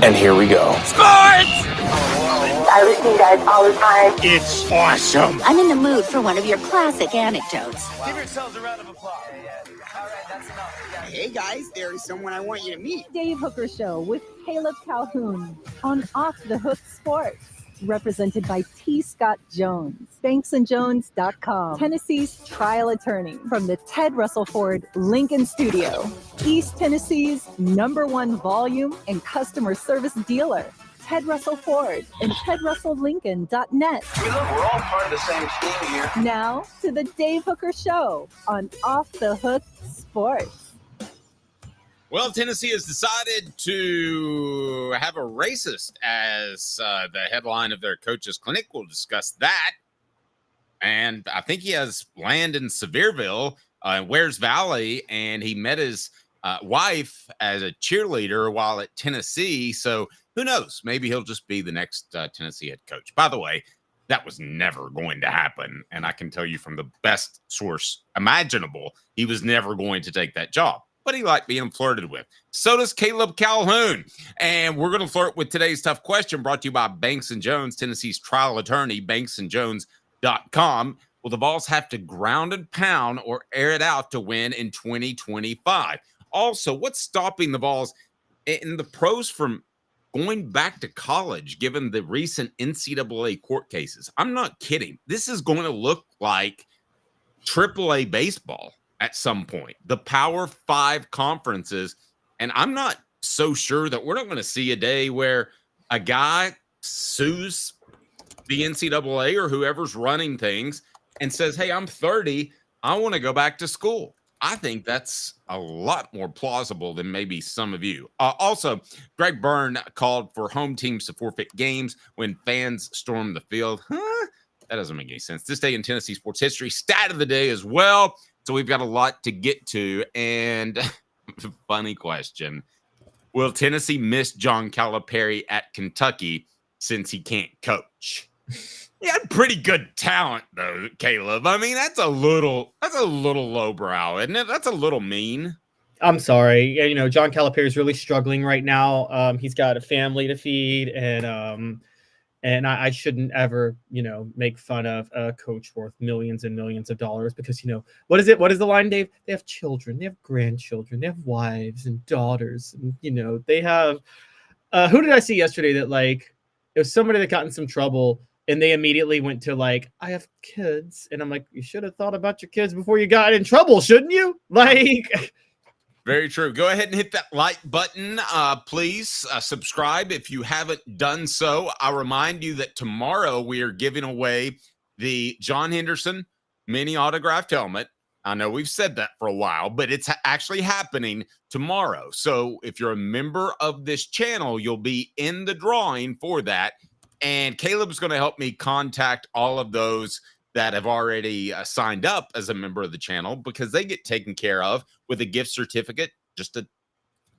And here we go. Sports! I listen to you guys all the time. It's awesome. I'm in the mood for one of your classic anecdotes. Give yourselves a round of applause. All right, that's enough. Hey guys, there is someone I want you to meet. Dave Hooker Show with Caleb Calhoun on Off the Hook Sports. Represented by T. Scott Jones, banksandjones.com, Tennessee's trial attorney from the Ted Russell Ford Lincoln Studio, East Tennessee's #1 volume and customer service dealer, Ted Russell Ford and TedRussellLincoln.net. I mean, look, we're all part of the same team here. Now to the Dave Hooker Show on Off the Hook Sports. Well, Tennessee has decided to have a racist as the headline of their coaches' clinic. We'll discuss that. And I think he has land in Sevierville, Wares Valley, and he met his wife as a cheerleader while at Tennessee. So who knows? Maybe he'll just be the next Tennessee head coach. By the way, that was never going to happen. And I can tell you from the best source imaginable, he was never going to take that job. But he liked being flirted with. So does Caleb Calhoun. And we're going to flirt with today's tough question brought to you by Banks & Jones, Tennessee's trial attorney, banksandjones.com. Will the Vols have to ground and pound or air it out to win in 2025? Also, what's stopping the Vols and the pros from going back to college given the recent NCAA court cases? I'm not kidding. This is going to look like AAA baseball at some point, the Power 5 conferences. And I'm not so sure that we're not going to see a day where a guy sues the NCAA or whoever's running things and says, hey, I'm 30. I want to go back to school. I think that's a lot more plausible than maybe some of you. Also, Greg Byrne called for home teams to forfeit games when fans storm the field. That doesn't make any sense. This day in Tennessee sports history, stat of the day as well. So we've got a lot to get to, and funny question. Will Tennessee miss John Calipari at Kentucky since he can't coach? He had pretty good talent, though, Caleb. I mean, that's a little lowbrow, isn't it? That's a little mean. I'm sorry. You know, John Calipari is really struggling right now. He's got a family to feed, and I shouldn't ever, make fun of a coach worth millions and millions of dollars because, what is it? What is the line, Dave? They have children, they have grandchildren, they have wives and daughters. And, they have, who did I see yesterday that it was somebody that got in some trouble and they immediately went to I have kids. And I'm like, you should have thought about your kids before you got in trouble, shouldn't you? Very true. Go ahead and hit that like button. Please subscribe if you haven't done so. I'll remind you that tomorrow we are giving away the John Henderson mini autographed helmet. I know we've said that for a while, but it's actually happening tomorrow. So if you're a member of this channel, you'll be in the drawing for that. And Caleb's going to help me contact all of those that have already signed up as a member of the channel because they get taken care of with a gift certificate just to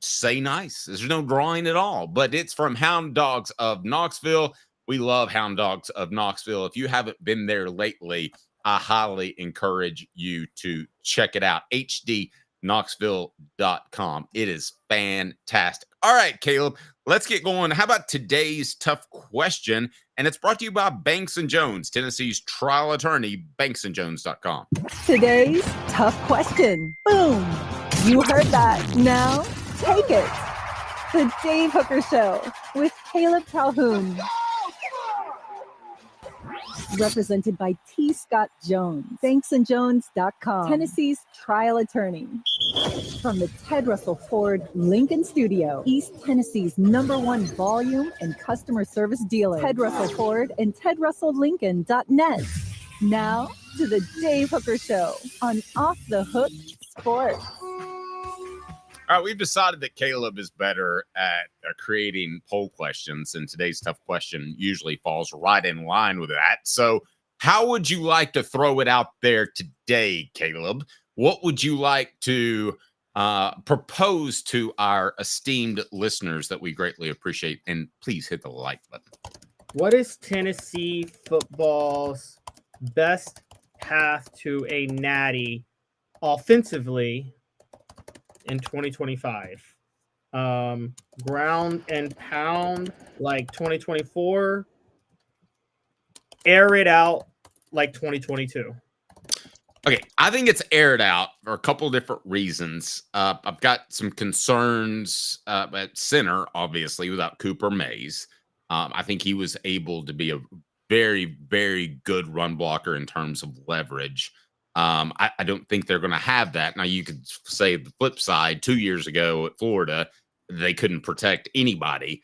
say nice. There's no drawing at all, but it's from Hound Dogs of Knoxville. We love Hound Dogs of Knoxville. If you haven't been there lately, I highly encourage you to check it out. hdknoxville.com. It is fantastic. All right, Caleb, let's get going. How about today's tough question? And it's brought to you by Banks & Jones, Tennessee's trial attorney, banksandjones.com. Today's tough question. Boom. You heard that. Now take it. The Dave Hooker Show with Caleb Calhoun. Represented by T. Scott Jones, banksandjones.com, Tennessee's trial attorney. From the Ted Russell Ford Lincoln Studio, East Tennessee's #1 volume and customer service dealer, Ted Russell Ford and TedRussellLincoln.net. Now to the Dave Hooker Show on Off the Hook Sports. All right, we've decided that Caleb is better at creating poll questions, and today's tough question usually falls right in line with that. So how would you like to throw it out there today, Caleb? What would you like to propose to our esteemed listeners that we greatly appreciate? And please hit the like button. What is Tennessee football's best path to a natty offensively in 2025? Ground and pound like 2024. Air it out like 2022. Okay, I think it's aired out for a couple of different reasons. I've got some concerns at center, obviously, without Cooper Mays. I think he was able to be a very, very good run blocker in terms of leverage. I don't think they're going to have that. Now, you could say the flip side, 2 years ago at Florida, they couldn't protect anybody,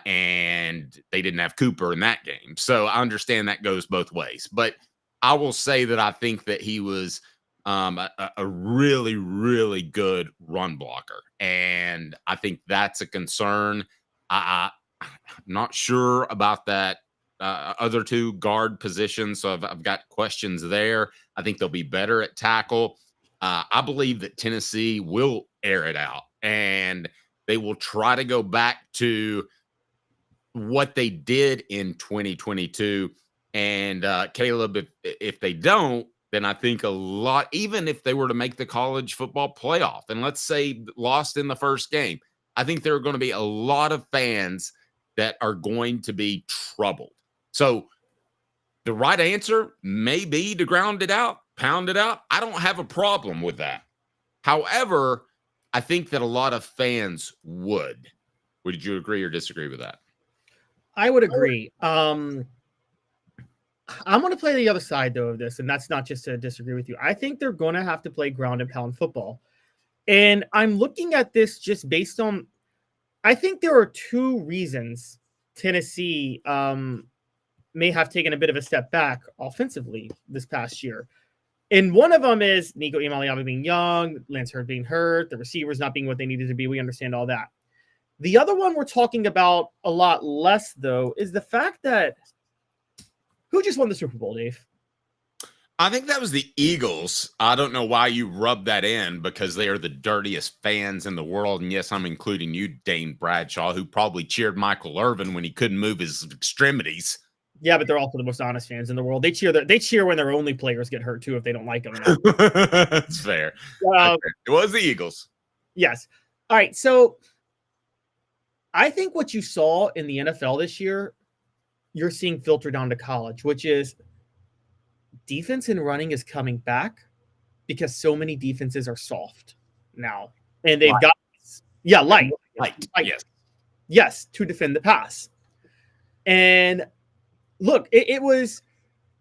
and they didn't have Cooper in that game. So I understand that goes both ways. But I will say that I think that he was a really, really good run blocker. And I think that's a concern. I'm not sure about that other two guard positions. So I've got questions there. I think they'll be better at tackle. I believe that Tennessee will air it out, and they will try to go back to what they did in 2022. And Caleb, if they don't, then I think a lot, even if they were to make the college football playoff, and let's say lost in the first game, I think there are going to be a lot of fans that are going to be troubled. So the right answer may be to ground it out, pound it out. I don't have a problem with that. However, I think that a lot of fans would. Would you agree or disagree with that? I would agree. I'm going to play the other side, though, of this, and that's not just to disagree with you. I think they're going to have to play ground and pound football. And I'm looking at this just based on – I think there are two reasons Tennessee may have taken a bit of a step back offensively this past year. And one of them is Nico Iamaleava being young, Lance Hurd being hurt, the receivers not being what they needed to be. We understand all that. The other one we're talking about a lot less, though, is the fact that who just won the Super Bowl, Dave? I think that was the Eagles. I don't know why you rub that in, because they are the dirtiest fans in the world. And yes, I'm including you, Dane Bradshaw, who probably cheered Michael Irvin when he couldn't move his extremities. Yeah, but they're also the most honest fans in the world. They cheer when their only players get hurt, too, if they don't like them. That's fair. It was the Eagles. Yes. All right, so I think what you saw in the NFL this year, you're seeing filter down to college, which is defense and running is coming back because so many defenses are soft now. And they've got light. Yes, to defend the pass. And look, it was,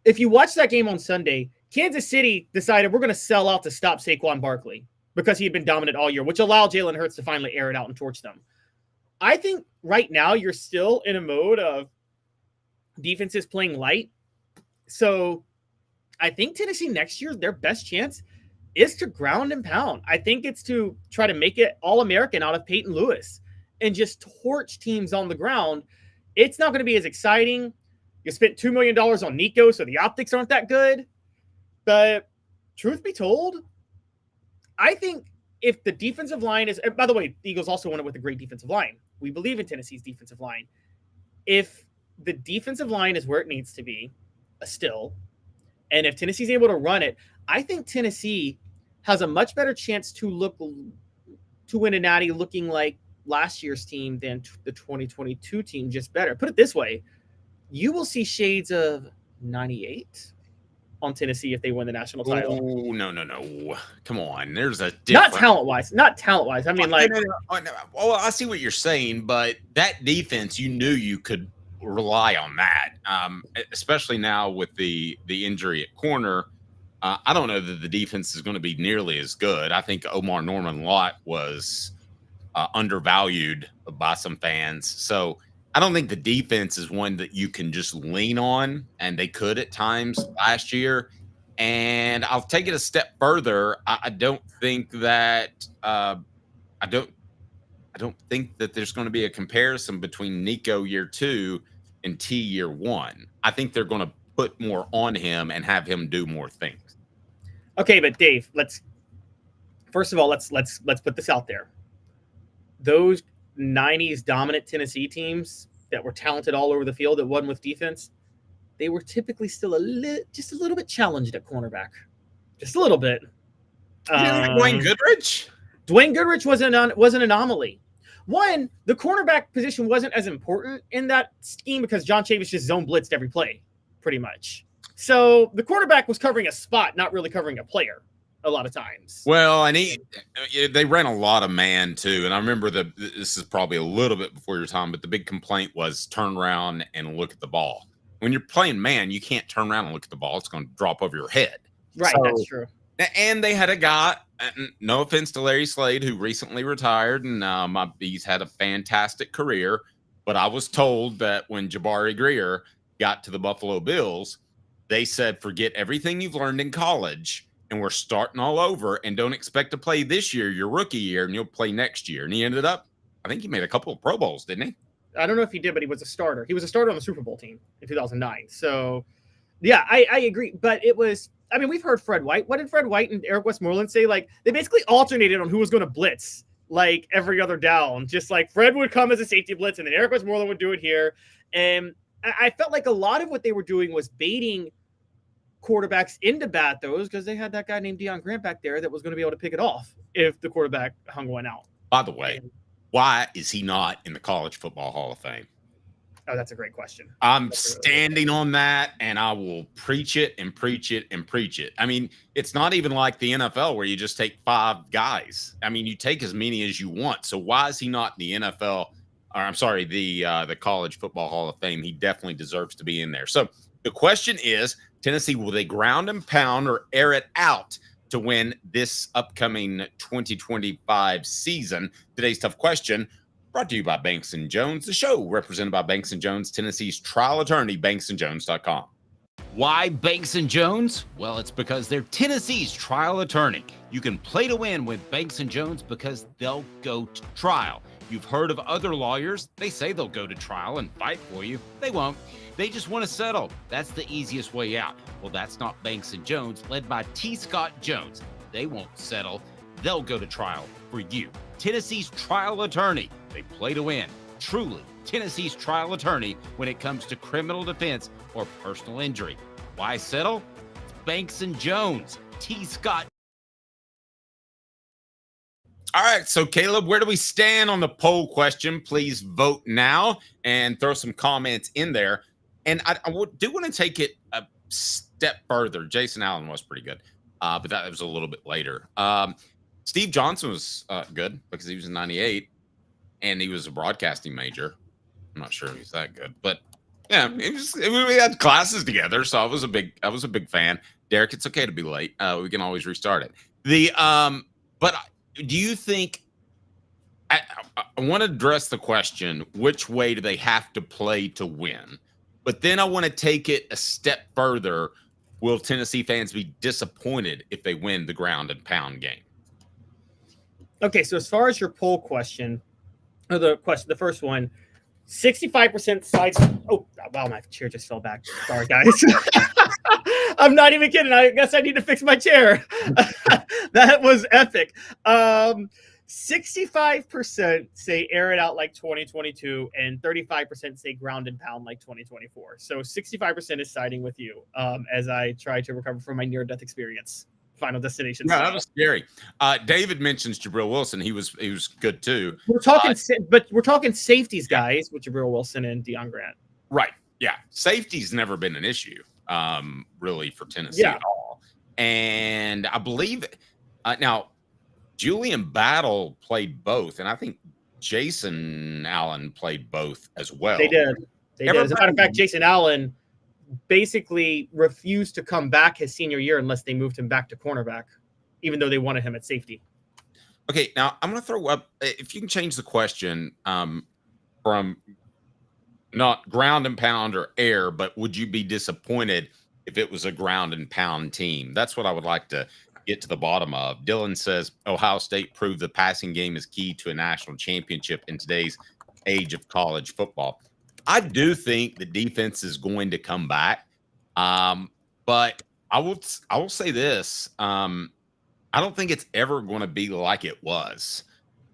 if you watch that game on Sunday, Kansas City decided we're going to sell out to stop Saquon Barkley because he had been dominant all year, which allowed Jalen Hurts to finally air it out and torch them. I think right now you're still in a mode of defenses playing light. So I think Tennessee next year, their best chance is to ground and pound. I think it's to try to make it All-American out of Peyton Lewis and just torch teams on the ground. It's not going to be as exciting. You spent $2 million on Nico, so the optics aren't that good. But truth be told, I think if the defensive line is – by the way, the Eagles also won it with a great defensive line. We believe in Tennessee's defensive line. If the defensive line is where it needs to be still, and if Tennessee's able to run it, I think Tennessee has a much better chance to win a natty looking like last year's team than the 2022 team, just better. Put it this way, you will see shades of 98 on Tennessee if they win the national title. Oh, no. Come on. There's a difference. Not talent-wise. I mean, like... No. Well, I see what you're saying, but that defense, you knew you could rely on that, especially now with the injury at corner. I don't know that the defense is going to be nearly as good. I think Omar Norman-Lott was undervalued by some fans. So I don't think the defense is one that you can just lean on, and they could at times last year. And I'll take it a step further. I don't think that I don't think that there's going to be a comparison between Nico year 2 and T year 1. I think they're going to put more on him and have him do more things. Okay, but Dave, let's put this out there. Those 90s dominant Tennessee teams that were talented all over the field that won with defense, they were typically still just a little bit challenged at cornerback. Just a little bit. Dwayne Goodrich? Dwayne Goodrich was an anomaly. one, the cornerback position wasn't as important in that scheme because John Chavis just zone blitzed every play, pretty much. So the quarterback was covering a spot, not really covering a player a lot of times. Well, and they ran a lot of man too. And I remember this is probably a little bit before your time, but the big complaint was turn around and look at the ball. When you're playing man, you can't turn around and look at the ball. It's going to drop over your head. Right, So, that's true. And they had a guy, no offense to Larry Slade, who recently retired, and he's had a fantastic career. But I was told that when Jabari Greer got to the Buffalo Bills, they said, forget everything you've learned in college, and we're starting all over, and don't expect to play this year, your rookie year, and you'll play next year. And he ended up, I think he made a couple of Pro Bowls, didn't he? I don't know if he did, but he was a starter. He was a starter on the Super Bowl team in 2009. So, yeah, I agree. But it was, I mean, we've heard Fred White. What did Fred White and Eric Westmoreland say? Like, they basically alternated on who was going to blitz, like, every other down. Just like Fred would come as a safety blitz, and then Eric Westmoreland would do it here. And I felt like a lot of what they were doing was baiting quarterbacks into bat those because they had that guy named Deion Grant back there that was going to be able to pick it off if the quarterback hung one out. By the way, why is he not in the College Football Hall of Fame? Oh, that's a great question. I'm standing on that, and I will preach it and preach it and preach it. I mean, it's not even like the NFL where you just take 5 guys. I mean, you take as many as you want. So why is he not in the NFL? Or I'm sorry, the College Football Hall of Fame? He definitely deserves to be in there. So the question is, Tennessee, will they ground and pound or air it out to win this upcoming 2025 season? Today's tough question brought to you by Banks & Jones, the show represented by Banks & Jones, Tennessee's trial attorney, banksandjones.com. Why Banks & Jones? Well, it's because they're Tennessee's trial attorney. You can play to win with Banks & Jones because they'll go to trial. You've heard of other lawyers. They say they'll go to trial and fight for you. They won't. They just want to settle. That's the easiest way out. Well, that's not Banks & Jones, led by T. Scott Jones. They won't settle. They'll go to trial for you. Tennessee's trial attorney. They play to win. Truly, Tennessee's trial attorney when it comes to criminal defense or personal injury. Why settle? It's Banks & Jones. T. Scott. All right, so Caleb, where do we stand on the poll question? Please vote now and throw some comments in there. And I do want to take it a step further. Jason Allen was pretty good, but that was a little bit later. Steve Johnson was good because he was in 98, and he was a broadcasting major. I'm not sure he's that good, but yeah, we had classes together, so I was a big fan. Derek, it's okay to be late. We can always restart it. But do you think? I want to address the question: which way do they have to play to win? But then I want to take it a step further. Will Tennessee fans be disappointed if they win the ground and pound game? Okay, so as far as your poll question, or the first one, 65% sides. Oh, wow, my chair just fell back. Sorry, guys. I'm not even kidding. I guess I need to fix my chair. That was epic. 65% say air it out like 2022, and 35% say ground and pound like 2024. So 65% is siding with you as I try to recover from my near-death experience. Final Destination. No, that was scary. David mentions Jabril Wilson. He was good too. We're talking, but we're talking safeties, guys, with Jabril Wilson and Deion Grant. Right. Yeah. Safety's never been an issue, really, for Tennessee at all. And I believe now Julian Battle played both, and I think Jason Allen played both as well. They did. As a matter of fact, Jason Allen basically refused to come back his senior year unless they moved him back to cornerback, even though they wanted him at safety. Okay, now I'm going to throw up, if you can change the question from not ground and pound or air, but would you be disappointed if it was a ground and pound team? That's what I would like to get to the bottom of. Dylan says Ohio State proved the passing game is key to a national championship in today's age of college football. I do think the defense is going to come back, but I will say this: I don't think it's ever going to be like it was,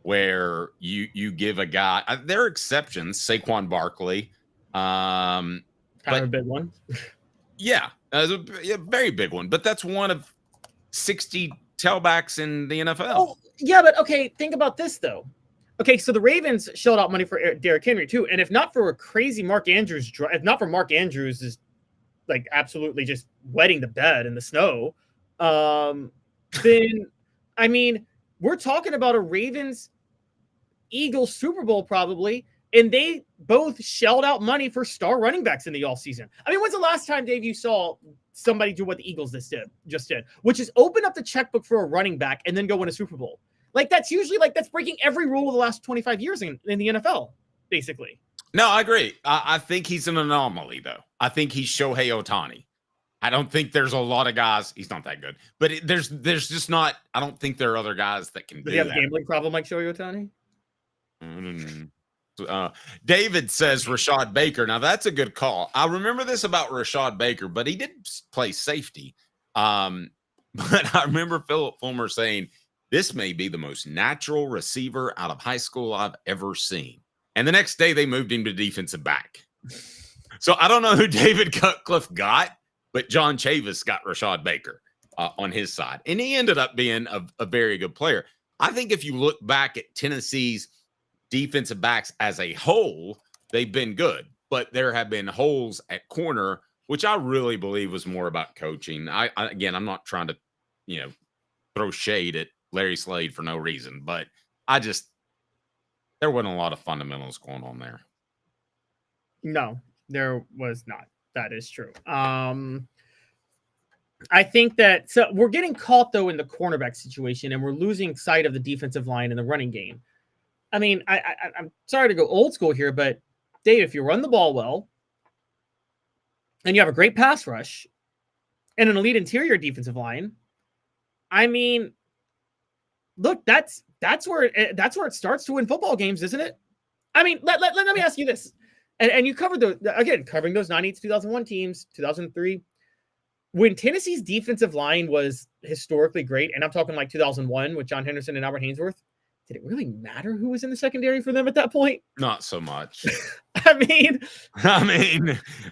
where you give a guy. There are exceptions, Saquon Barkley, kind of a big one. Yeah, a very big one. But that's one of 60 tailbacks in the NFL. Oh, yeah, but okay, think about this though. Okay, so the Ravens shelled out money for Derrick Henry too, and if not for a crazy Mark Andrews, if not for Mark Andrews is like absolutely just wetting the bed in the snow, then I mean we're talking about a Ravens Eagles Super Bowl probably, and they both shelled out money for star running backs in the offseason. I mean, when's the last time, Dave, you saw somebody do what the Eagles just did, which is open up the checkbook for a running back and then go win a Super Bowl? Like that's usually that's breaking every rule of the last 25 years in the NFL, basically. No, I agree. I think he's an anomaly, though. I think he's Shohei Ohtani. I don't think there's a lot of guys. He's not that good, but there's just not. I don't think there are other guys that can do that. Does he have a gambling problem like Shohei Ohtani? David says Rashad Baker. Now that's a good call. I remember this about Rashad Baker, but he did play safety. But I remember Philip Fulmer saying this may be the most natural receiver out of high school I've ever seen. And the next day they moved him to defensive back. So I don't know who David Cutcliffe got, but John Chavis got Rashad Baker on his side. And he ended up being a very good player. I think if you look back at Tennessee's defensive backs as a whole, they've been good. But there have been holes at corner, which I really believe was more about coaching. Again, I'm not trying to, throw shade at Larry Slade for no reason, but there wasn't a lot of fundamentals going on there. No, there was not. That is true. I think that we're getting caught though in the cornerback situation, and we're losing sight of the defensive line and the running game. I mean, I'm sorry to go old school here, but Dave, if you run the ball well, and you have a great pass rush, and an elite interior defensive line, I mean, look, that's where it starts to win football games, isn't it? I mean, let me ask you this, and you covered covering those 98 to 2001 teams, 2003. When Tennessee's defensive line was historically great, and I'm talking like 2001 with John Henderson and Albert Haynesworth, did it really matter who was in the secondary for them at that point? Not so much. I mean,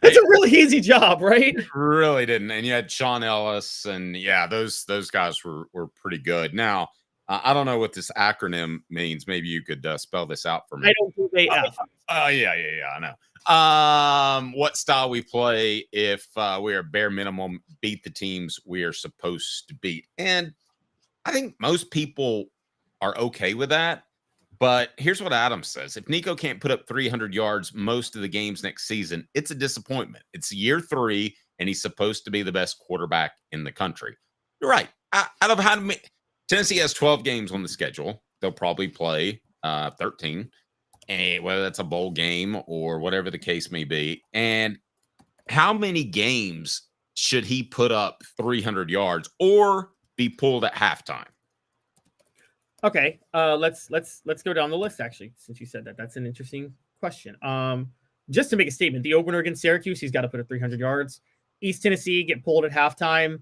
it's a really easy job, right? It really didn't. And you had Sean Ellis, and yeah, those guys were pretty good. Now, I don't know what this acronym means. Maybe you could spell this out for me. I don't do AF. Yeah, I know. What style we play if we are bare minimum beat the teams we are supposed to beat. And I think most people are okay with that. But here's what Adam says. If Nico can't put up 300 yards most of the games next season, it's a disappointment. It's year 3, and he's supposed to be the best quarterback in the country. You're right. Tennessee has 12 games on the schedule. They'll probably play 13, and whether that's a bowl game or whatever the case may be. And how many games should he put up 300 yards or be pulled at halftime? Okay, let's go down the list. Actually, since you said that, that's an interesting question. Just to make a statement, the opener against Syracuse, he's got to put up 300 yards. East Tennessee get pulled at halftime.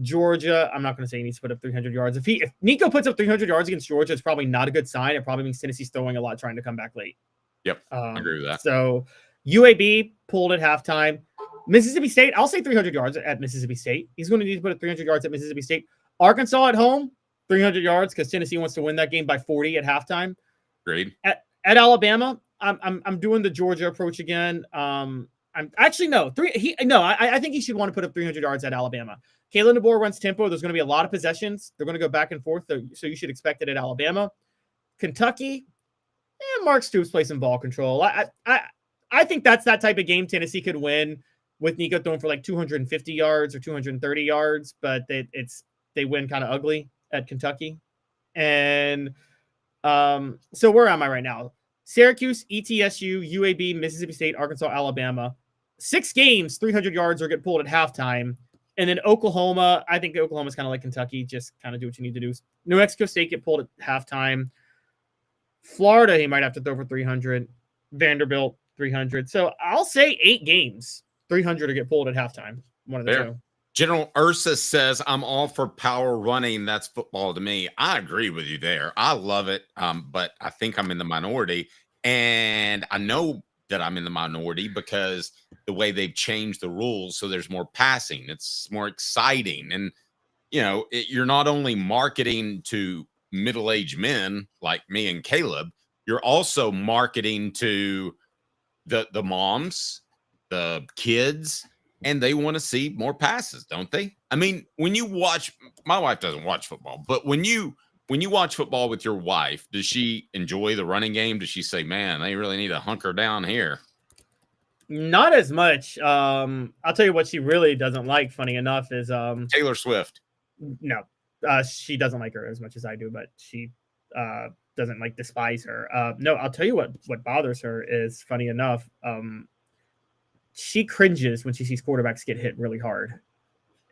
Georgia, I'm not going to say he needs to put up 300 yards. If Nico puts up 300 yards against Georgia, it's probably not a good sign. It probably means Tennessee's throwing a lot, trying to come back late. Yep, I agree with that. So UAB pulled at halftime. Mississippi State, I'll say 300 yards at Mississippi State. He's going to need to put up 300 yards at Mississippi State. Arkansas at home, 300 yards because Tennessee wants to win that game by 40 at halftime. Great. At Alabama, I'm doing the Georgia approach again. I think he should want to put up 300 yards at Alabama. Kalen DeBoer runs tempo. There's going to be a lot of possessions. They're going to go back and forth, so you should expect it at Alabama. Kentucky, Mark Stoops plays some ball control. I think that's that type of game Tennessee could win with Nico throwing for like 250 yards or 230 yards, but they win kind of ugly at Kentucky. And so where am I right now? Syracuse, ETSU, UAB, Mississippi State, Arkansas, Alabama. 6 games, 300 yards or get pulled at halftime. And then Oklahoma, I think Oklahoma's kind of like Kentucky, just kind of do what you need to do. New Mexico State get pulled at halftime. Florida, he might have to throw for 300. Vanderbilt, 300. So I'll say 8 games, 300 to get pulled at halftime. One of the two. General Ursa says, I'm all for power running. That's football to me. I agree with you there. I love it. But I think I'm in the minority. And I know that I'm in the minority because the way they've changed the rules. So there's more passing. It's more exciting. And, you're not only marketing to middle-aged men like me and Caleb, you're also marketing to the moms, the kids, and they want to see more passes, don't they? I mean, when you watch, my wife doesn't watch football, but when you watch football with your wife, does she enjoy the running game? Does she say, man, they really need to hunker down here? Not as much. I'll tell you what she really doesn't like, funny enough, is Taylor Swift. No, she doesn't like her as much as I do, but she doesn't like despise her. No, I'll tell you what bothers her is, funny enough, she cringes when she sees quarterbacks get hit really hard.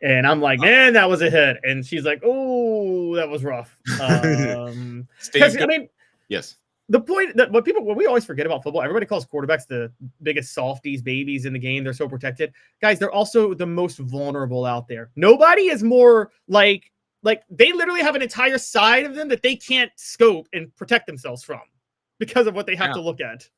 And I'm like, man, that was a hit. And she's like, oh, that was rough. Steve, I mean, yes. The point that what we always forget about football, everybody calls quarterbacks the biggest softies, babies in the game. They're so protected. Guys, they're also the most vulnerable out there. Nobody is more like they literally have an entire side of them that they can't scope and protect themselves from because of what they have to look at.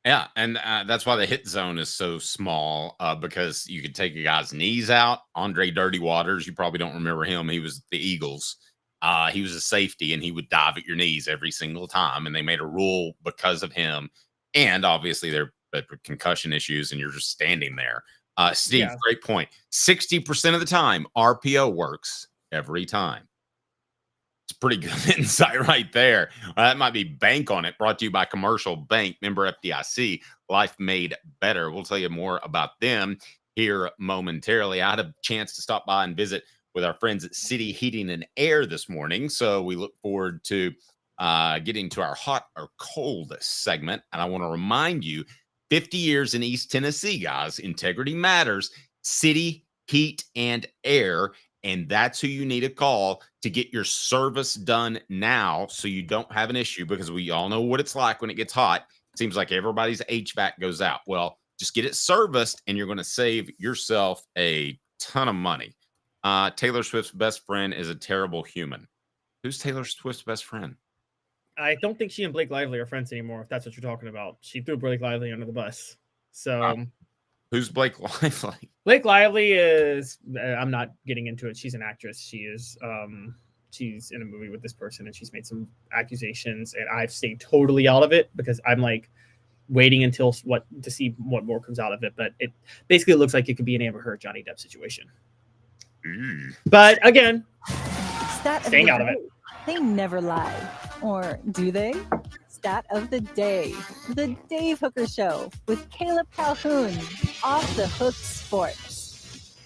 Yeah, and that's why the hit zone is so small, because you could take a guy's knees out. Andre Dirty Waters, you probably don't remember him. He was the Eagles. He was a safety, and he would dive at your knees every single time, and they made a rule because of him. And obviously, they're concussion issues, and you're just standing there. Steve, great point. 60% of the time, RPO works every time. It's pretty good insight right there. That might be Bank on It, brought to you by Commercial Bank, member FDIC, Life Made Better. We'll tell you more about them here momentarily. I had a chance to stop by and visit with our friends at City Heating and Air this morning, so we look forward to getting to our hot or cold segment. And I want to remind you, 50 years in East Tennessee, guys, integrity matters. City Heat and Air. And that's who you need to call to get your service done now so you don't have an issue, because we all know what it's like when it gets hot. It seems like everybody's HVAC goes out. Well, just get it serviced and you're going to save yourself a ton of money. Taylor Swift's best friend is a terrible human. Who's Taylor Swift's best friend? I don't think she and Blake Lively are friends anymore, if that's what you're talking about. She threw Blake Lively under the bus. So... Who's Blake Lively? Blake Lively is, I'm not getting into it. She's an actress. She is, she's in a movie with this person and she's made some accusations, and I've stayed totally out of it because I'm like waiting until to see what more comes out of it. But it basically looks like it could be an Amber Heard, Johnny Depp situation. But again, staying out of it. They never lie. Or do they? Stat of the day. The Dave Hooker Show with Calhoun. Off the Hook Sports.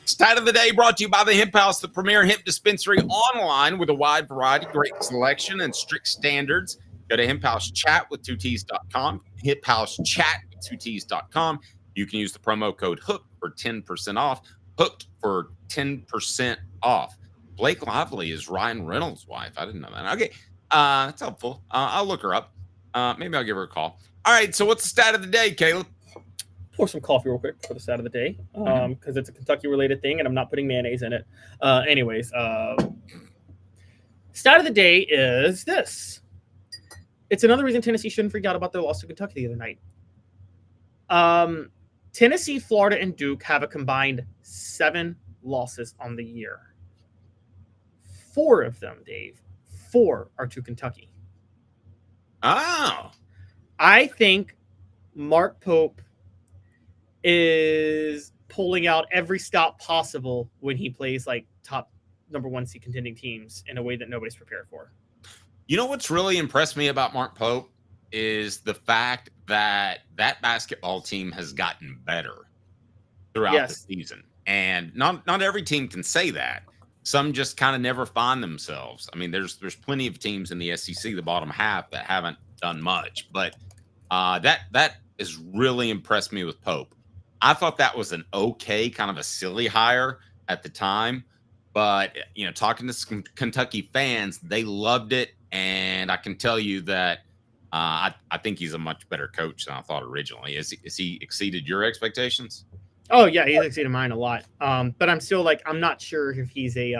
Stat of the day brought to you by the Hemp House, the premier hemp dispensary online with a wide variety, great selection, and strict standards. Go to hemphousechatwith2ts.com, hemphousechatwith2ts.com. You can use the promo code HOOK for 10% off. Hooked for 10% off. Blake Lively is Ryan Reynolds' wife. I didn't know that. Okay. That's helpful. I'll look her up. Maybe I'll give her a call. All right. So what's the stat of the day, Caleb? Pour some coffee real quick for the stat of the day, because it's a Kentucky related thing and I'm not putting mayonnaise in it. Anyways, stat of the day is this. It's another reason Tennessee shouldn't freak out about their loss to Kentucky the other night. Tennessee, Florida, and Duke have a combined 7 losses on the year. 4 of them, Dave. 4 are to Kentucky. Oh. I think Mark Pope is pulling out every stop possible when he plays like top number 1 seed contending teams in a way that nobody's prepared for. You know what's really impressed me about Mark Pope is the fact that that basketball team has gotten better throughout the season. And not every team can say that. Some just kind of never find themselves. I mean, there's plenty of teams in the SEC, the bottom half, that haven't done much. But that has really impressed me with Pope. I thought that was an okay, kind of a silly hire at the time. But, you know, talking to some Kentucky fans, they loved it. And I can tell you that I think he's a much better coach than I thought originally. Is he exceeded your expectations? Oh yeah, he's exceeded mine a lot. But I'm still like, I'm not sure if he's a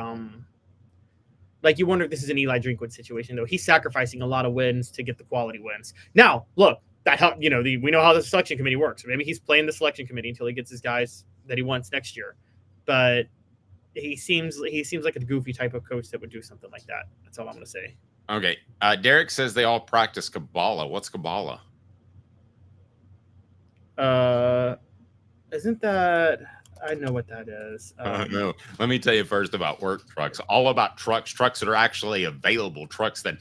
like, you wonder if this is an Eli Drinkwood situation though. He's sacrificing a lot of wins to get the quality wins. Now, look, that help, you know, we know how the selection committee works. Maybe he's playing the selection committee until he gets his guys that he wants next year. But he seems like a goofy type of coach that would do something like that. That's all I'm gonna say. Okay. Derek says they all practice Kabbalah. What's Kabbalah? Isn't that? I know what that is. No. Let me tell you first about work trucks. All about trucks that are actually available, trucks that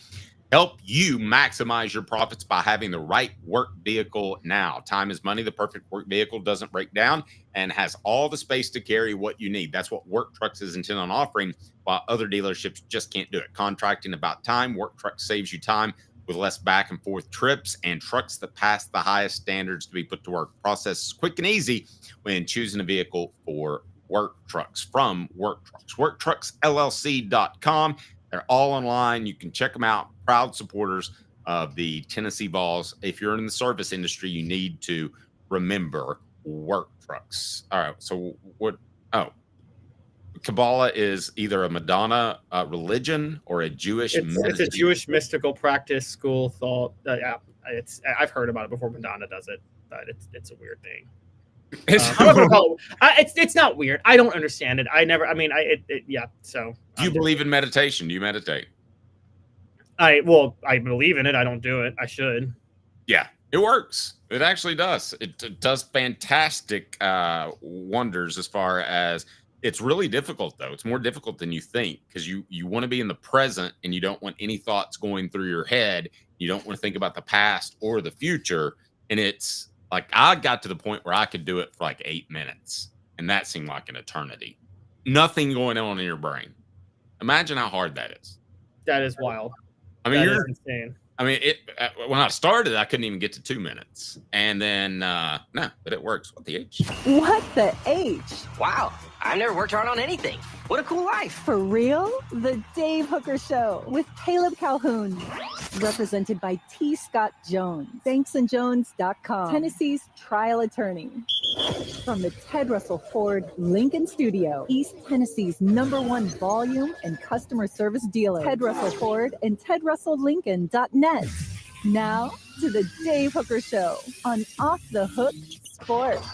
help you maximize your profits by having the right work vehicle now. Time is money. The perfect work vehicle doesn't break down and has all the space to carry what you need. That's what Work Trucks is intended on offering, while other dealerships just can't do it. Contracting about time. Work Trucks saves you time with less back and forth trips and trucks that pass the highest standards to be put to work. Process is quick and easy when choosing a vehicle for Work Trucks from Work Trucks. WorkTrucksLLC.com. They're all online. You can check them out. Proud supporters of the Tennessee Vols. If you're in the service industry, you need to remember Work Trucks. All right. So what? Oh, Kabbalah is either a Madonna religion or a Jewish. It's a Jewish mystical practice, school thought. Yeah, I've heard about it before. Madonna does it, but it's a weird thing. It's not weird. I don't understand it. Yeah. So, do you believe in meditation? Do you meditate? I believe in it. I don't do it. I should. Yeah, it works. It actually does. It does fantastic wonders as far as. It's really difficult, though. It's more difficult than you think because you want to be in the present and you don't want any thoughts going through your head. You don't want to think about the past or the future. And it's like I got to the point where I could do it for like 8 minutes, and that seemed like an eternity. Nothing going on in your brain. Imagine how hard that is. That is wild. I mean, you're insane. I mean, when I started, I couldn't even get to 2 minutes. And then, no, but it works. What the H? What the H? Wow, I've never worked hard on anything. What a cool life. For real? The Dave Hooker Show with Caleb Calhoun. Represented by T. Scott Jones. ThanksandJones.com. Tennessee's trial attorney. From the Ted Russell Ford Lincoln Studio, East Tennessee's #1 volume and customer service dealer. Ted Russell Ford and TedRussellLincoln.net. Now to the Dave Hooker Show on Off the Hook Sports.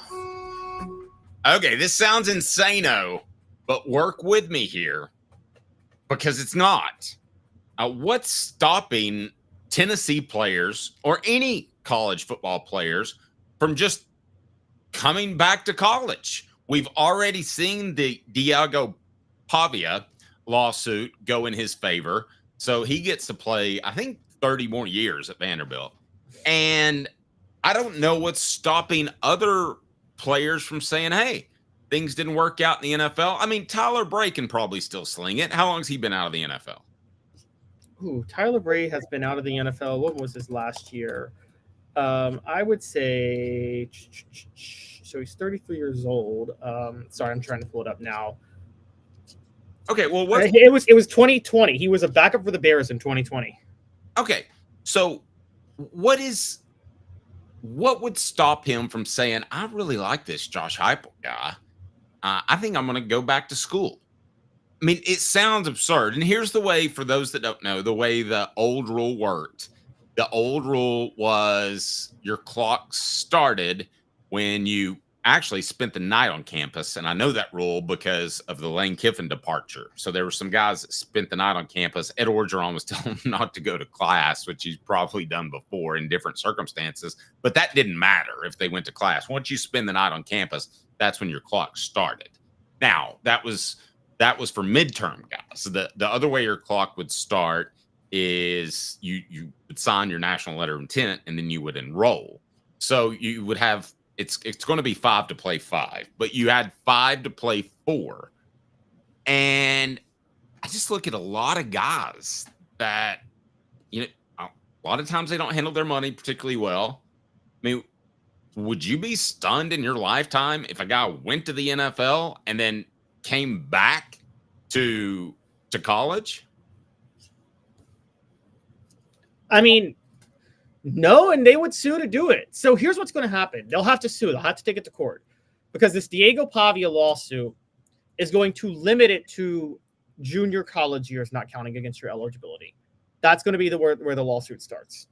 Okay, this sounds insano, but work with me here because it's not. What's stopping Tennessee players or any college football players from just coming back to college? We've already seen the Diego Pavia lawsuit go in his favor, so he gets to play, I think, 30 more years at Vanderbilt. And I don't know what's stopping other players from saying, hey, things didn't work out in the NFL. I mean, Tyler Bray can probably still sling it. How long has he been out of the NFL? Ooh, Tyler Bray has been out of the NFL. What was his last year? I would say, so he's 33 years old. Sorry, I'm trying to pull it up now. Okay, well, it was 2020. He was a backup for the Bears in 2020. Okay, so what would stop him from saying, I really like this Josh Heupel guy. I think I'm going to go back to school. I mean, it sounds absurd. And here's the way, for those that don't know, the way the old rule worked. The old rule was your clock started when you actually spent the night on campus. And I know that rule because of the Lane Kiffin departure. So there were some guys that spent the night on campus. Ed Orgeron was telling him not to go to class, which he's probably done before in different circumstances. But that didn't matter if they went to class. Once you spend the night on campus, that's when your clock started. Now, that was for midterm guys. So the other way your clock would start is you would sign your national letter of intent and then you would enroll. So you would have it's going to be 5 to play 5, but you had 5 to play 4. And I just look at a lot of guys that, a lot of times they don't handle their money particularly well. I mean, would you be stunned in your lifetime if a guy went to the NFL and then came back to college? I mean, no, and they would sue to do it. So here's what's going to happen. They'll have to sue. They'll have to take it to court because this Diego Pavia lawsuit is going to limit it to junior college years, not counting against your eligibility. That's going to be where the lawsuit starts.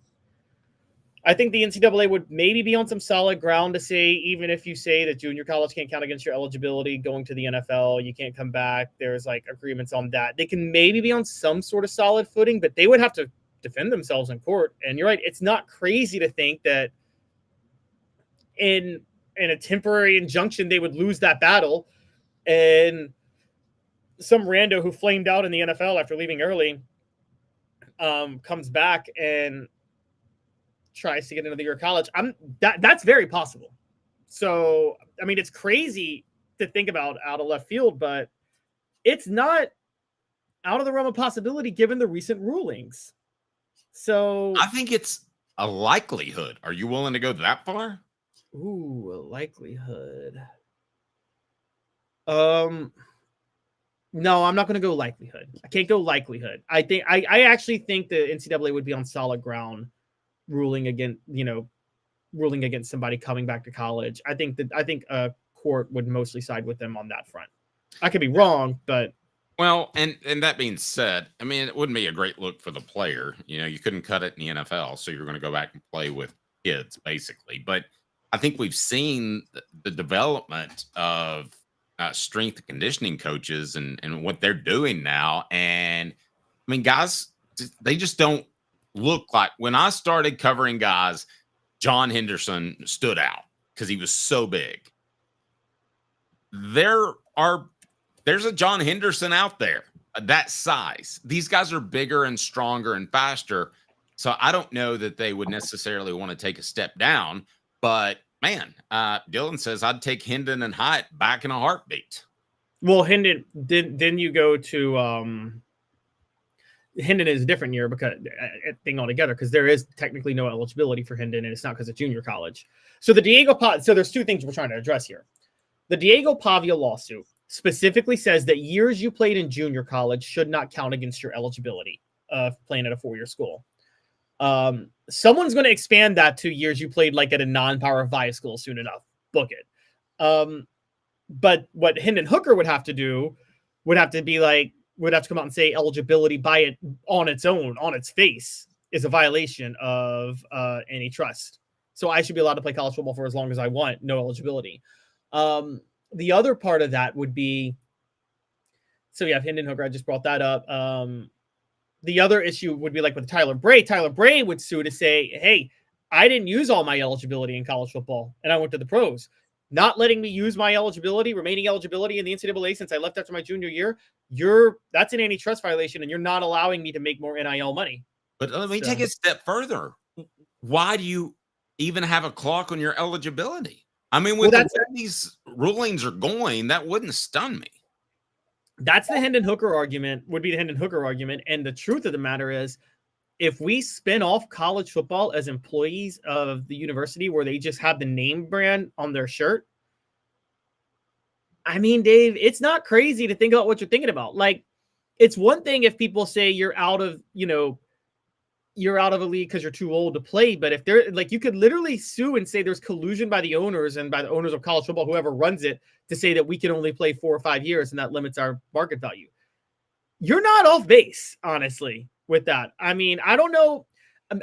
I think the NCAA would maybe be on some solid ground to say, even if you say that junior college can't count against your eligibility going to the NFL, you can't come back. There's like agreements on that. They can maybe be on some sort of solid footing, but they would have to defend themselves in court. And you're right. It's not crazy to think that in a temporary injunction, they would lose that battle. And some rando who flamed out in the NFL after leaving early comes back and tries to get into the year of college. That's very possible. So, I mean, it's crazy to think about out of left field, but it's not out of the realm of possibility given the recent rulings. So I think it's a likelihood. Are you willing to go that far? Ooh, a likelihood. No, I'm not going to go likelihood. I can't go likelihood. I actually think the NCAA would be on solid ground ruling against somebody coming back to college. I think a court would mostly side with them on that front. I could be wrong, but well, and that being said, I mean, it wouldn't be a great look for the player. You know, you couldn't cut it in the NFL, so you're going to go back and play with kids, basically. But I think we've seen the development of strength and conditioning coaches and what they're doing now. And I mean, guys, they just don't look like, when I started covering guys, John Henderson stood out because he was so big. There's a John Henderson out there that size. These guys are bigger and stronger and faster. So I don't know that they would necessarily want to take a step down, but man, Dylan says I'd take Hendon and Hyatt back in a heartbeat. Well, Hendon, then you go to Hendon is a different year because thing altogether, because there is technically no eligibility for Hendon, and it's not because of junior college. So so there's two things we're trying to address here. The Diego Pavia lawsuit specifically says that years you played in junior college should not count against your eligibility of playing at a 4-year school. Someone's going to expand that to years you played like at a non-Power 5 school soon enough. Book it. But what Hendon Hooker would have to do would have to come out and say eligibility by it on its own, on its face, is a violation of antitrust. So I should be allowed to play college football for as long as I want, no eligibility. The other part of that would be, so yeah, Hendon Hooker, I just brought that up. The other issue would be like with Tyler Bray. Tyler Bray would sue to say, hey, I didn't use all my eligibility in college football, and I went to the pros. Not letting me use my remaining eligibility in the NCAA since I left after my junior year, that's an antitrust violation, and you're not allowing me to make more NIL money. But let me take it a step further. Why do you even have a clock on your eligibility? I mean, with the way these rulings are going, that wouldn't stun me. That's the Hendon Hooker argument, would be the Hendon Hooker argument. And the truth of the matter is, if we spin off college football as employees of the university where they just have the name brand on their shirt, I mean, Dave, it's not crazy to think about what you're thinking about. Like, it's one thing if people say you're out of a league because you're too old to play. But if they're like, you could literally sue and say there's collusion by the owners and by the owners of college football, whoever runs it, to say that we can only play 4 or 5 years and that limits our market value. You're not off base, honestly, with that. I mean, I don't know.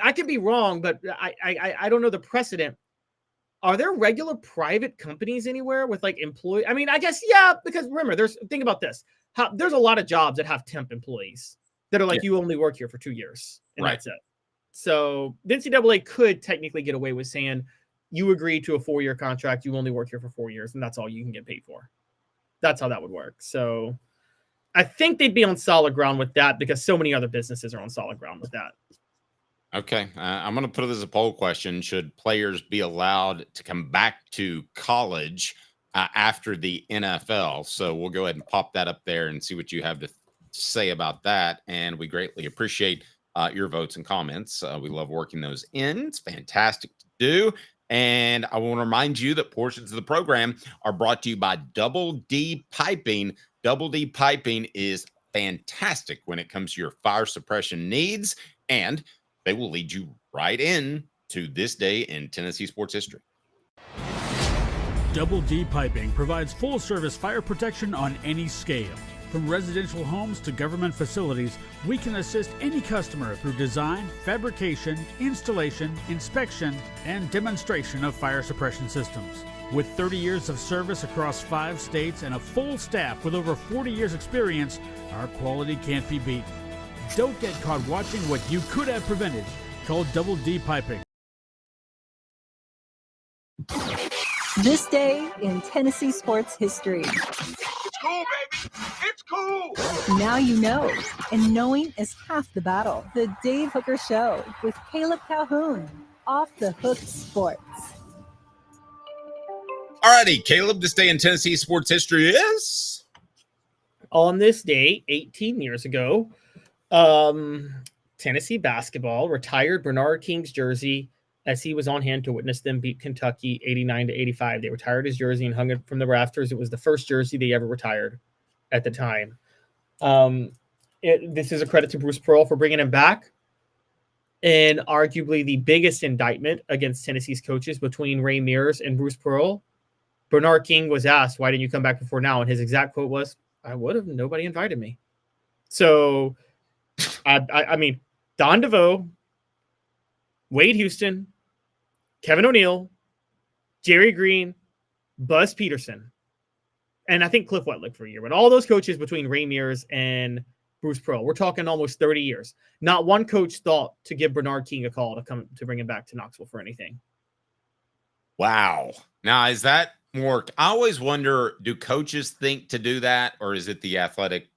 I could be wrong, but I don't know the precedent. Are there regular private companies anywhere with like employee? I mean, I guess, yeah, because remember, think about this. There's a lot of jobs that have temp employees that are like, you only work here for 2 years and that's it. So the NCAA could technically get away with saying you agree to a 4-year contract. You only work here for 4 years and that's all you can get paid for. That's how that would work. So I think they'd be on solid ground with that because so many other businesses are on solid ground with that. Okay. I'm going to put it as a poll question. Should players be allowed to come back to college after the NFL? So we'll go ahead and pop that up there and see what you have to say about that. And we greatly appreciate your votes and comments. We love working those in. It's fantastic to do. And I want to remind you that portions of the program are brought to you by Double D Piping. Double D Piping is fantastic when it comes to your fire suppression needs, and they will lead you right in to this day in Tennessee sports history. Double D Piping provides full-service fire protection on any scale. From residential homes to government facilities, we can assist any customer through design, fabrication, installation, inspection, and demonstration of fire suppression systems. With 30 years of service across 5 states and a full staff with over 40 years experience, our quality can't be beaten. Don't get caught watching what you could have prevented. Call Double D Piping. This day in Tennessee sports history. It's cool, baby. It's cool. Now you know, and knowing is half the battle. The Dave Hooker Show with Calhoun, Off the Hook Sports. Alrighty, Caleb, this day in Tennessee sports history is... On this day, 18 years ago, Tennessee basketball retired Bernard King's jersey as he was on hand to witness them beat Kentucky 89-85. They retired his jersey and hung it from the rafters. It was the first jersey they ever retired at the time. This is a credit to Bruce Pearl for bringing him back, and arguably the biggest indictment against Tennessee's coaches between Ray Mears and Bruce Pearl. Bernard King was asked, "Why didn't you come back before now?" And his exact quote was, "I would have. Nobody invited me." So, I mean, Don DeVoe, Wade Houston, Kevin O'Neal, Jerry Green, Buzz Peterson, and I think Cliff Wetlick for a year. But all those coaches between Ray Mears and Bruce Pearl, we're talking almost 30 years. Not one coach thought to give Bernard King a call to come to bring him back to Knoxville for anything. Wow. Now, is that more? I always wonder, do coaches think to do that, or is it the athletic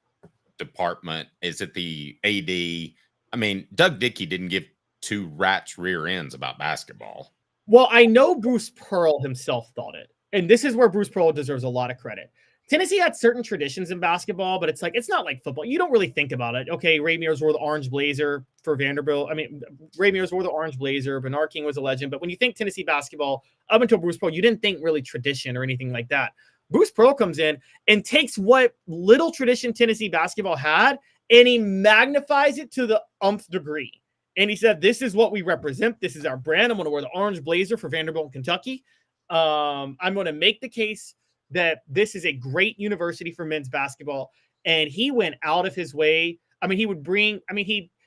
department? Is it the AD? I mean, Doug Dickey didn't give two rats rear ends about basketball. Well, I know Bruce Pearl himself thought it, and this is where Bruce Pearl deserves a lot of credit. Tennessee had certain traditions in basketball, but it's not like football. You don't really think about it. Okay, Ray Mears wore the orange blazer for Vanderbilt. I mean, Ray Mears wore the orange blazer. Bernard King was a legend. But when you think Tennessee basketball, up until Bruce Pearl, you didn't think really tradition or anything like that. Bruce Pearl comes in and takes what little tradition Tennessee basketball had, and he magnifies it to the umpth degree. And he said, "This is what we represent. This is our brand. I'm going to wear the orange blazer for Vanderbilt and Kentucky. I'm going to make the case that this is a great university for men's basketball." And he went out of his way. I mean,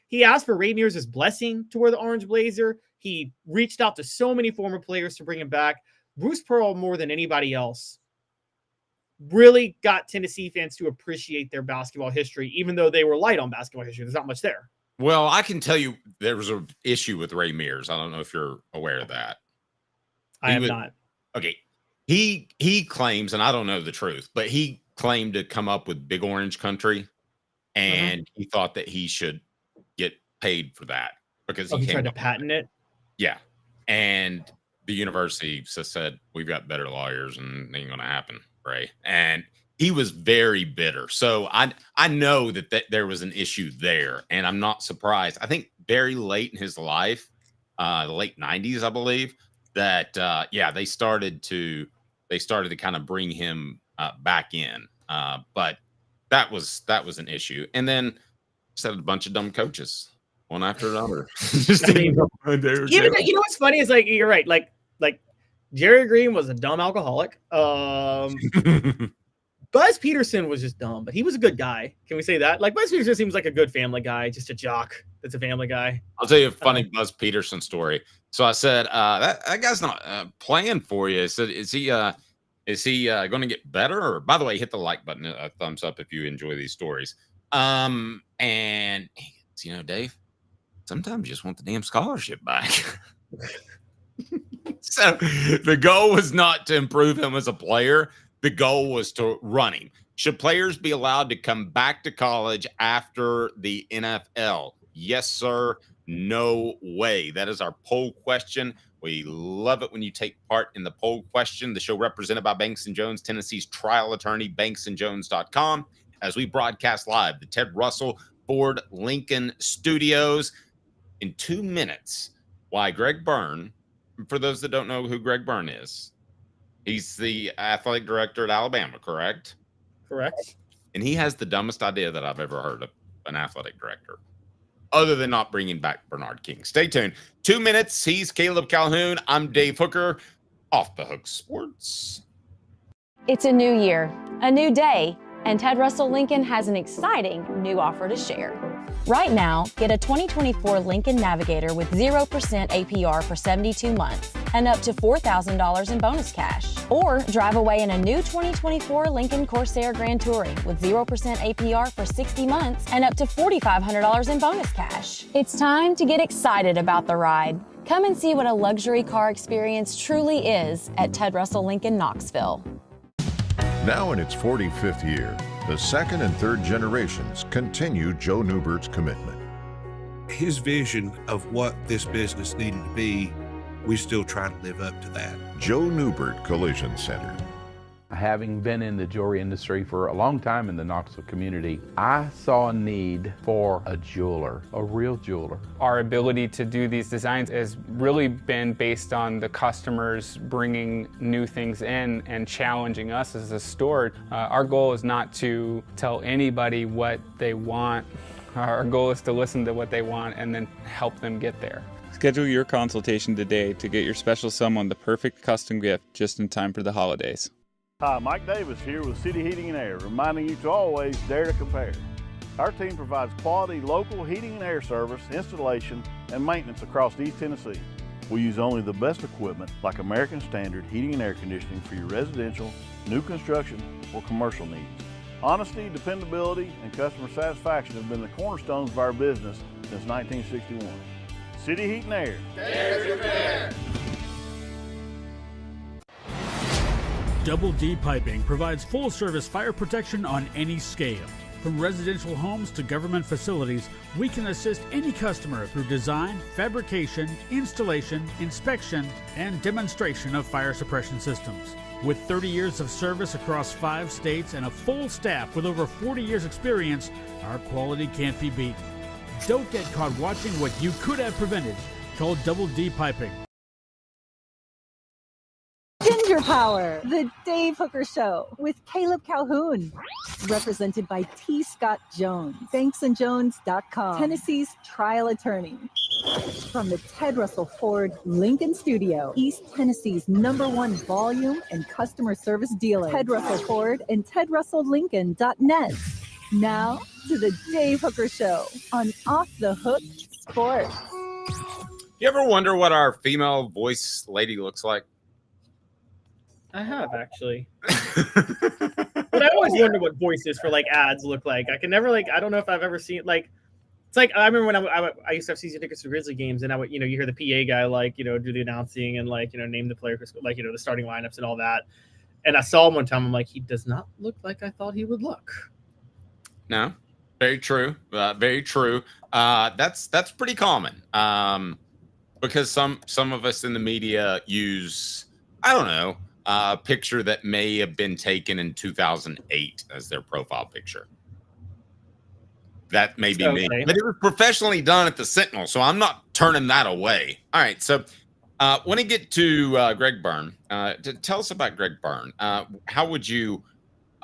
he asked for Ray Mears' blessing to wear the orange blazer. He reached out to so many former players to bring him back. Bruce Pearl, more than anybody else, really got Tennessee fans to appreciate their basketball history, even though they were light on basketball history. There's not much there. Well, I can tell you there was an issue with Ray Mears. I don't know if you're aware of that. I am not. Okay. He claims, and I don't know the truth, but he claimed to come up with Big Orange Country, and he thought that he should get paid for that because he tried to patent it. Yeah, and the university said, "We've got better lawyers, and it ain't going to happen, Ray." And he was very bitter. So I know that there was an issue there, and I'm not surprised. I think very late in his life, the late 90s, I believe, that they started to kind of bring him back in. But that was an issue. And then said a bunch of dumb coaches, one after another. You know what's funny is, like, you're right. Like Jerry Green was a dumb alcoholic. Buzz Peterson was just dumb, but he was a good guy. Can we say that? Like, Buzz Peterson seems like a good family guy, just a jock that's a family guy. I'll tell you a funny Buzz Peterson story. So I said, that guy's not playing for you. I said, is he going to get better? Or, by the way, hit the like button, a thumbs up if you enjoy these stories. And he goes, Dave, sometimes you just want the damn scholarship back. So the goal was not to improve him as a player. The goal was to run him. Should players be allowed to come back to college after the NFL? Yes, sir. No way. That is our poll question. We love it when you take part in the poll question. The show represented by Banks & Jones, Tennessee's trial attorney, banksandjones.com, as we broadcast live the Ted Russell Ford Lincoln Studios. In 2 minutes, why Greg Byrne, for those that don't know who Greg Byrne is, he's the athletic director at Alabama, correct? Correct. And he has the dumbest idea that I've ever heard of an athletic director, other than not bringing back Bernard King. Stay tuned. 2 minutes. He's Caleb Calhoun. I'm Dave Hooker. Off the Hook Sports. It's a new year, a new day, And Ted Russell Lincoln has an exciting new offer to share. Right now, get a 2024 Lincoln Navigator with 0% APR for 72 months and up to $4,000 in bonus cash. Or drive away in a new 2024 Lincoln Corsair Grand Touring with 0% APR for 60 months and up to $4,500 in bonus cash. It's time to get excited about the ride. Come and see what a luxury car experience truly is at Ted Russell Lincoln Knoxville. Now in its 45th year, the second and third generations continue Joe Newbert's commitment. His vision of what this business needed to be, we still try to live up to that. Joe Newbert Collision Center. Having been in the jewelry industry for a long time in the Knoxville community, I saw a need for a jeweler, a real jeweler. Our ability to do these designs has really been based on the customers bringing new things in and challenging us as a store. Our goal is not to tell anybody what they want. Our goal is to listen to what they want and then help them get there. Schedule your consultation today to get your special someone the perfect custom gift just in time for the holidays. Hi, Mike Davis here with City Heating and Air, reminding you to always dare to compare. Our team provides quality local heating and air service, installation, and maintenance across East Tennessee. We use only the best equipment like American Standard heating and air conditioning for your residential, new construction, or commercial needs. Honesty, dependability, and customer satisfaction have been the cornerstones of our business since 1961. City Heat and Air. Dare to compare. Double D Piping provides full-service fire protection on any scale. From residential homes to government facilities, we can assist any customer through design, fabrication, installation, inspection, and demonstration of fire suppression systems. With 30 years of service across 5 states and a full staff with over 40 years experience, our quality can't be beaten. Don't get caught watching what you could have prevented. Call Double D Piping. Ginger Power, the Dave Hooker Show with Caleb Calhoun. Represented by T. Scott Jones, banksandjones.com, Tennessee's trial attorney. From the Ted Russell Ford Lincoln Studio, East Tennessee's #1 volume and customer service dealer, Ted Russell Ford and TedRussellLincoln.net. Now to the Dave Hooker Show on Off the Hook Sports. You ever wonder what our female voice lady looks like? I have, actually. But I always wonder what voices for like ads look like. I can never I don't know if I've ever seen it's like I remember when I used to have season tickets to Grizzly games, and I would, you hear the PA guy do the announcing and name the player, the starting lineups and all that. And I saw him one time. I'm like, he does not look like I thought he would look. No, very true. Very true. That's pretty common. Because some of us in the media use, I don't know, a picture that may have been taken in 2008 as their profile picture. That may be me, but it was professionally done at the Sentinel, so I'm not turning that away. All right, so when I get to Greg Byrne, tell us about Greg Byrne. How would you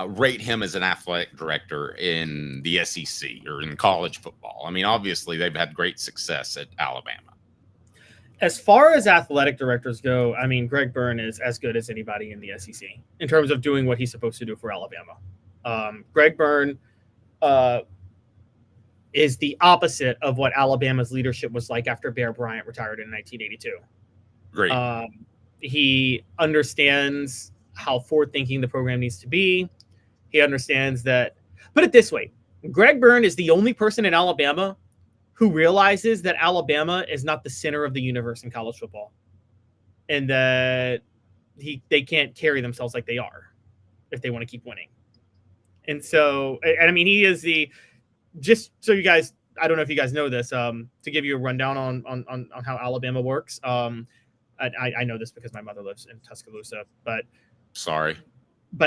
rate him as an athletic director in the SEC or in college football? I mean, obviously they've had great success at Alabama. As far as athletic directors go, I mean, Greg Byrne is as good as anybody in the SEC in terms of doing what he's supposed to do for Alabama. Greg Byrne is the opposite of what Alabama's leadership was like after Bear Bryant retired in 1982. Great. He understands how forward-thinking the program needs to be. He understands that. Put it this way. Greg Byrne is the only person in Alabama who realizes that Alabama is not the center of the universe in college football, and that they can't carry themselves like they are if they want to keep winning. And so, and I mean, he is just so you guys, I don't know if you guys know this, to give you a rundown on how Alabama works. I know this because my mother lives in Tuscaloosa, but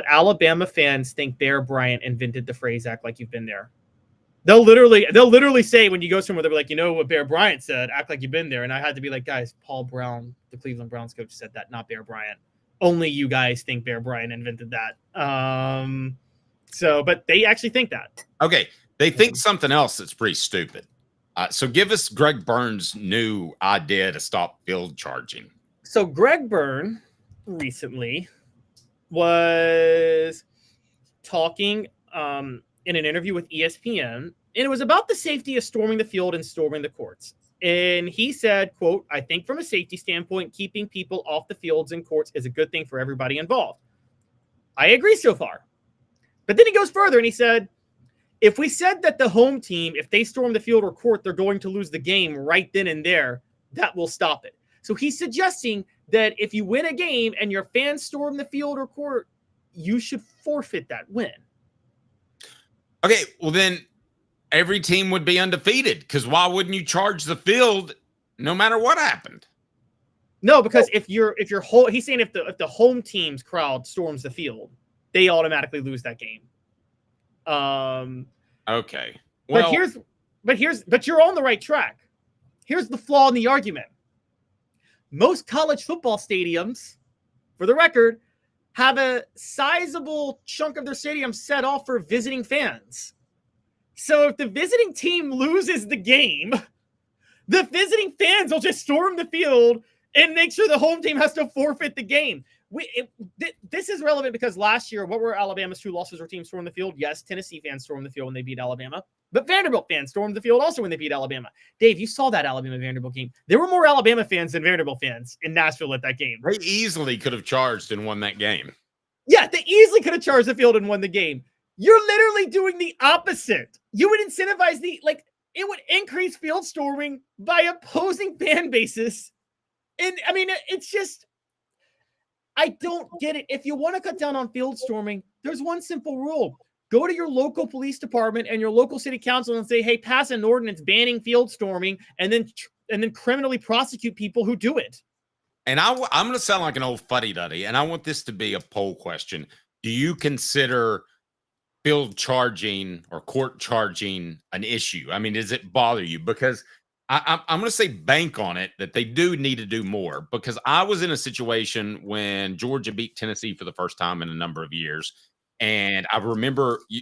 Alabama fans think Bear Bryant invented the phrase "act like you've been there." They'll literally say when you go somewhere, they'll be like, what Bear Bryant said, act like you've been there. And I had to be like, guys, Paul Brown, the Cleveland Browns coach, said that, not Bear Bryant. Only you guys think Bear Bryant invented that. But they actually think that. Okay. They think something else that's pretty stupid. So give us Greg Byrne's new idea to stop field charging. So Greg Byrne recently was talking in an interview with ESPN, and it was about the safety of storming the field and storming the courts. And he said, quote, "I think from a safety standpoint, keeping people off the fields and courts is a good thing for everybody involved." I agree so far. But then he goes further and he said, if we said that the home team, if they storm the field or court, they're going to lose the game right then and there, that will stop it. So he's suggesting that if you win a game and your fans storm the field or court, you should forfeit that win. Okay, well then every team would be undefeated, because why wouldn't you charge the field no matter what happened? No, because if he's saying if the home team's crowd storms the field, they automatically lose that game. Okay. Well, but you're on the right track. Here's the flaw in the argument. Most college football stadiums, for the record, have a sizable chunk of their stadium set off for visiting fans. So if the visiting team loses the game, the visiting fans will just storm the field and make sure the home team has to forfeit the game. This is relevant because last year, what were Alabama's two losses where teams stormed the field? Yes, Tennessee fans stormed the field when they beat Alabama, but Vanderbilt fans stormed the field also when they beat Alabama. Dave, you saw that Alabama-Vanderbilt game. There were more Alabama fans than Vanderbilt fans in Nashville at that game. They easily could have charged and won that game. Yeah, they easily could have charged the field and won the game. You're literally doing the opposite. You would incentivize it would increase field storming by opposing fan bases. And I mean, it's just, I don't get it. If you want to cut down on field storming, there's one simple rule. Go to your local police department and your local city council and say, hey, pass an ordinance banning field storming, and then criminally prosecute people who do it. And I'm going to sound like an old fuddy-duddy, and I want this to be a poll question. Do you consider field charging or court charging an issue? I mean, does it bother you? Because I'm going to say bank on it that they do need to do more, because I was in a situation when Georgia beat Tennessee for the first time in a number of years. And I remember, you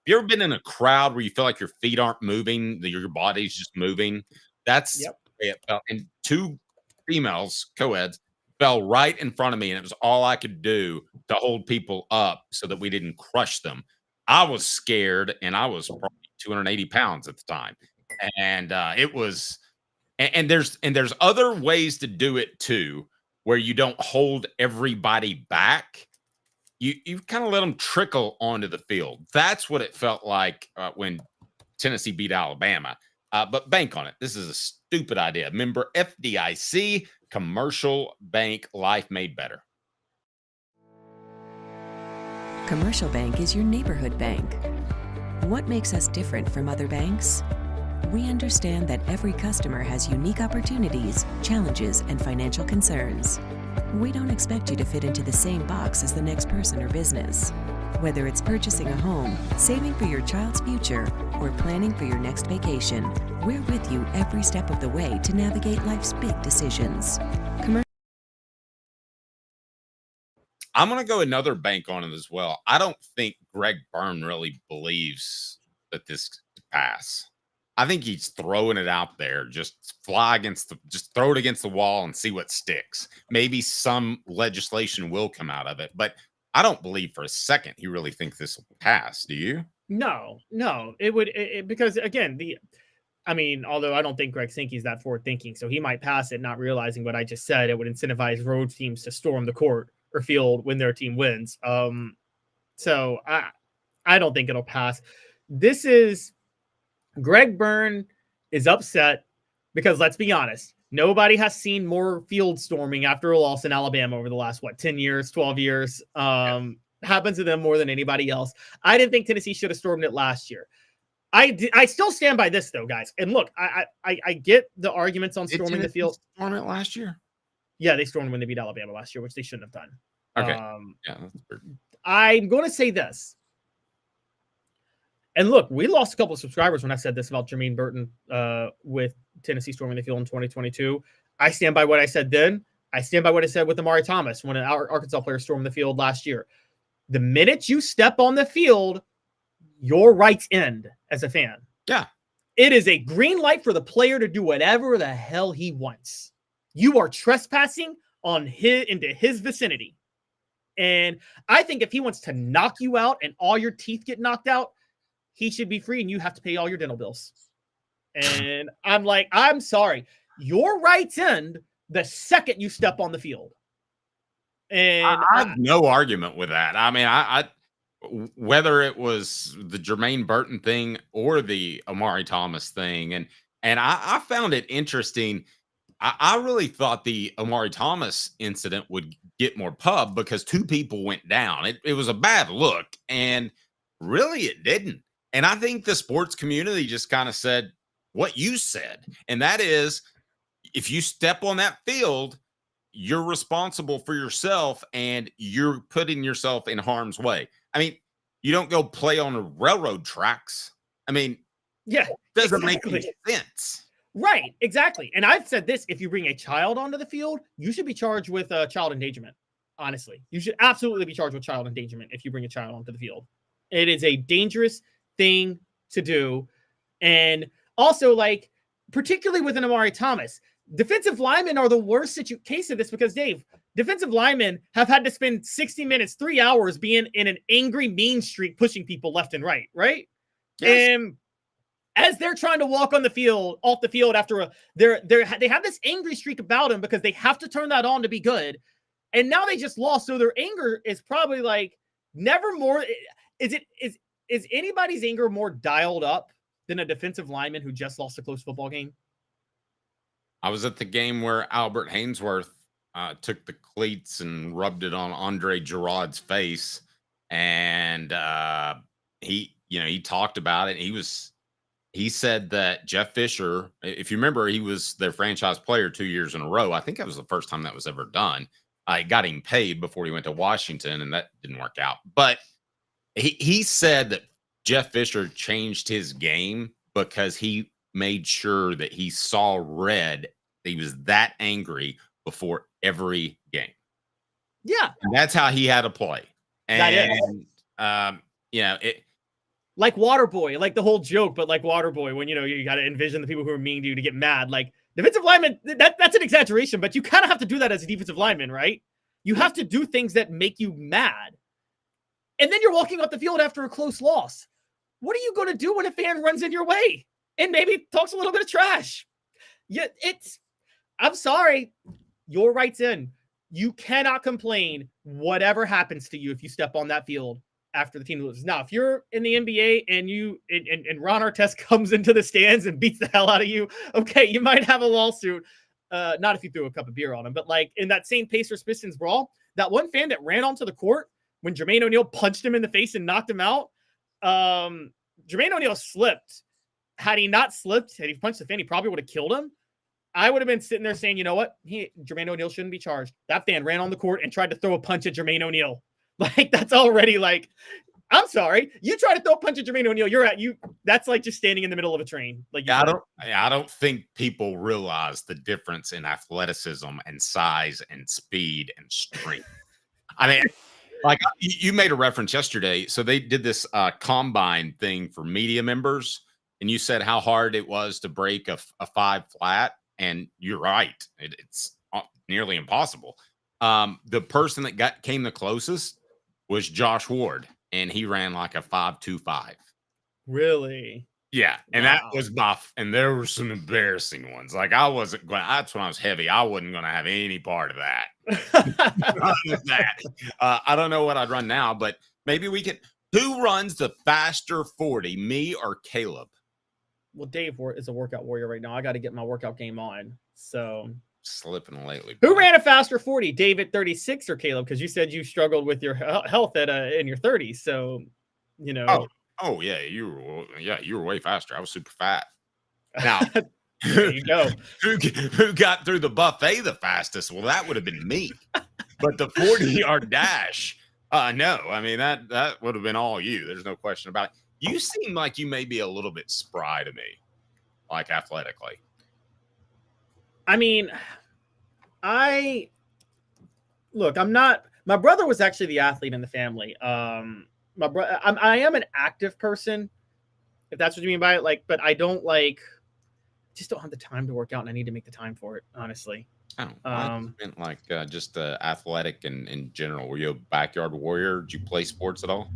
ever been in a crowd where you feel like your feet aren't moving, your body's just moving? That's the way it felt. And two females, co-eds, fell right in front of me, and it was all I could do to hold people up so that we didn't crush them. I was scared, and I was probably 280 pounds at the time. And it was, and there's other ways to do it too, where you don't hold everybody back. You kind of let them trickle onto the field. That's what it felt like when Tennessee beat Alabama. But bank on it. This is a stupid idea. Member FDIC, Commercial Bank, life made better. Commercial Bank is your neighborhood bank. What makes us different from other banks? We understand that every customer has unique opportunities, challenges, and financial concerns. We don't expect you to fit into the same box as the next person or business. Whether it's purchasing a home, saving for your child's future, or planning for your next vacation, we're with you every step of the way to navigate life's big decisions. I'm going to go another bank on it as well. I don't think Greg Byrne really believes that this could pass. I think he's throwing it out there. Just throw it against the wall and see what sticks. Maybe some legislation will come out of it, but I don't believe for a second he really thinks this will pass. Do you? No, it would, because again, although I don't think Greg Sankey's that forward thinking, so he might pass it, not realizing what I just said. It would incentivize road teams to storm the court or field when their team wins. So I don't think it'll pass. This is, Greg Byrne is upset because, let's be honest, nobody has seen more field storming after a loss in Alabama over the last, 10 years, 12 years. Happens to them more than anybody else. I didn't think Tennessee should have stormed it last year. I still stand by this, though, guys. And look, I get the arguments on storming the field. Storm it last year? Yeah, they stormed when they beat Alabama last year, which they shouldn't have done. Okay. Yeah, that's weird. I'm going to say this. And look, we lost a couple of subscribers when I said this about Jermaine Burton with Tennessee storming the field in 2022. I stand by what I said then. I stand by what I said with Amari Thomas when an Arkansas player stormed the field last year. The minute you step on the field, your rights end as a fan. Yeah. It is a green light for the player to do whatever the hell he wants. You are trespassing into his vicinity. And I think if he wants to knock you out and all your teeth get knocked out, he should be free and you have to pay all your dental bills. And I'm like, I'm sorry. Your rights end the second you step on the field. And I have no argument with that. I mean, I whether it was the Jermaine Burton thing or the Amari Thomas thing, and I found it interesting. I really thought the Amari Thomas incident would get more pub because 2 people went down. It was a bad look, and really it didn't. And I think the sports community just kind of said what you said, and that is, if you step on that field, you're responsible for yourself and you're putting yourself in harm's way. I mean, you don't go play on the railroad tracks. I mean, yeah, it doesn't make any sense. Right, exactly. And I've said this, if you bring a child onto the field, you should be charged with child endangerment. Honestly, you should absolutely be charged with child endangerment if you bring a child onto the field. It is a dangerous thing to do. And also, like, particularly with an Amari Thomas, defensive linemen are the worst case of this because, Dave, defensive linemen have had to spend 60 minutes, 3 hours being in an angry, mean streak, pushing people left and right, right? Yes. And as they're trying to walk on the field, off the field after they have this angry streak about them because they have to turn that on to be good. And now they just lost. So their anger is probably like never more. Is anybody's anger more dialed up than a defensive lineman who just lost a close football game? I was at the game where Albert Hainsworth took the cleats and rubbed it on Andre Giroud's face. And he talked about it. He said that Jeff Fisher, if you remember, he was their franchise player 2 years in a row. I think that was the first time that was ever done. I got him paid before he went to Washington, and that didn't work out. But he said that Jeff Fisher changed his game because he made sure that he saw red. He was that angry before every game. Yeah. And that's how he had to play. And, it, like Waterboy, like the whole joke, but like Waterboy, when, you got to envision the people who are mean to you to get mad. Like defensive lineman, that's an exaggeration, but you kind of have to do that as a defensive lineman, right? You have to do things that make you mad. And then you're walking off the field after a close loss. What are you going to do when a fan runs in your way and maybe talks a little bit of trash? Yeah, I'm sorry. Your right's in. You cannot complain whatever happens to you if you step on that field after the team loses. Now, if you're in the NBA and Ron Artest comes into the stands and beats the hell out of you, okay, you might have a lawsuit. Not if you threw a cup of beer on him, but like in that same Pacers-Pistons brawl, that one fan that ran onto the court when Jermaine O'Neal punched him in the face and knocked him out, Jermaine O'Neal slipped. Had he not slipped, had he punched the fan, he probably would have killed him. I would have been sitting there saying, you know what? Jermaine O'Neal shouldn't be charged. That fan ran on the court and tried to throw a punch at Jermaine O'Neal. Like, that's already like, I'm sorry. You try to throw a punch at Jermaine O'Neal, that's like just standing in the middle of a train. Like, I don't think people realize the difference in athleticism and size and speed and strength. I mean, like you made a reference yesterday. So they did this combine thing for media members, and you said how hard it was to break a 5 flat. And you're right. It's nearly impossible. The person that came the closest was Josh Ward, and he ran like a 5.25. Really? Yeah. And that was buff. And there were some embarrassing ones. Like that's when I was heavy. I wasn't going to have any part of that. I don't know what I'd run now, but maybe we can. Who runs the faster 40, me or Caleb? Well, Dave is a workout warrior right now. I got to get my workout game on. So slipping lately. Who ran a faster 40, Dave at 36 or Caleb? Because you said you struggled with your health in your 30s. So, Oh yeah, you were way faster. I was super fat. Now, there you go. Who got through the buffet the fastest? Well, that would have been me. But the 40-yard dash, no. I mean that would have been all you. There's no question about it. You seem like you may be a little bit spry to me, like athletically. I mean, I'm not. My brother was actually the athlete in the family. My brother, I am an active person, if that's what you mean by it. Like, but I don't just don't have the time to work out, and I need to make the time for it, honestly. Oh, I meant like just athletic and in general. Were you a backyard warrior? Did you play sports at all?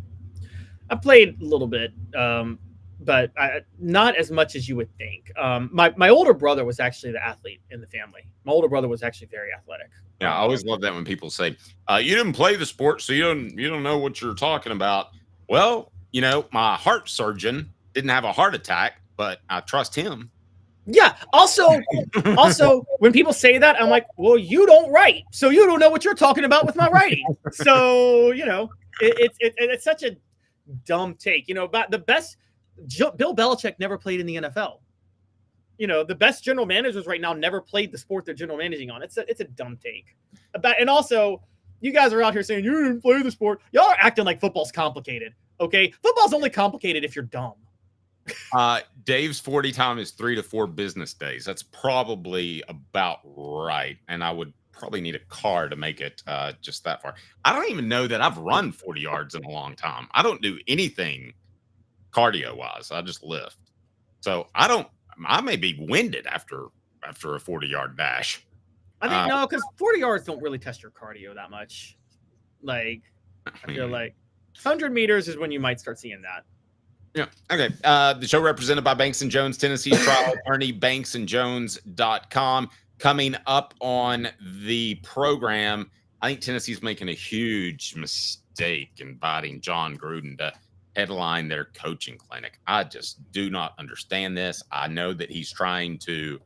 I played a little bit, but not as much as you would think. My older brother was actually the athlete in the family. My older brother was actually very athletic. Yeah, I always love that when people say, "You didn't play the sport, so you don't know what you're talking about." Well, my heart surgeon didn't have a heart attack, but I trust him. Yeah. Also, when people say that, I'm like, well, you don't write, so you don't know what you're talking about with my writing. So it's such a dumb take. But the best Bill Belichick never played in the NFL. The best general managers right now never played the sport they're general managing on. It's a dumb take. And also, you guys are out here saying you didn't play the sport. Y'all are acting like football's complicated. Okay, football's only complicated if you're dumb. Dave's 40 time is 3 to 4 business days. That's probably about right. And I would probably need a car to make it just that far. I don't even know that I've run 40 yards in a long time. I don't do anything cardio wise. I just lift. So I may be winded after a 40-yard dash. I think no, because 40 yards don't really test your cardio that much. Like, I feel like 100 meters is when you might start seeing that. Yeah. Okay. The show represented by Banks & Jones, Tennessee's trial attorney, banksandjones.com. Coming up on the program, I think Tennessee's making a huge mistake inviting John Gruden to headline their coaching clinic. I just do not understand this. I know that he's trying to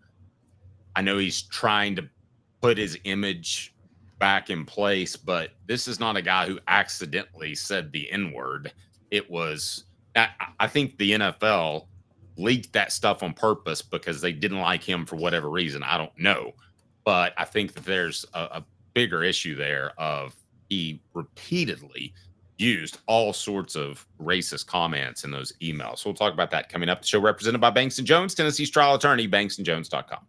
put his image back in place, but this is not a guy who accidentally said the N-word. It was... I think the NFL leaked that stuff on purpose because they didn't like him for whatever reason. I don't know. But I think that there's a bigger issue there of he repeatedly used all sorts of racist comments in those emails. So we'll talk about that coming up. The show represented by Banks & Jones, Tennessee's trial attorney, banksandjones.com.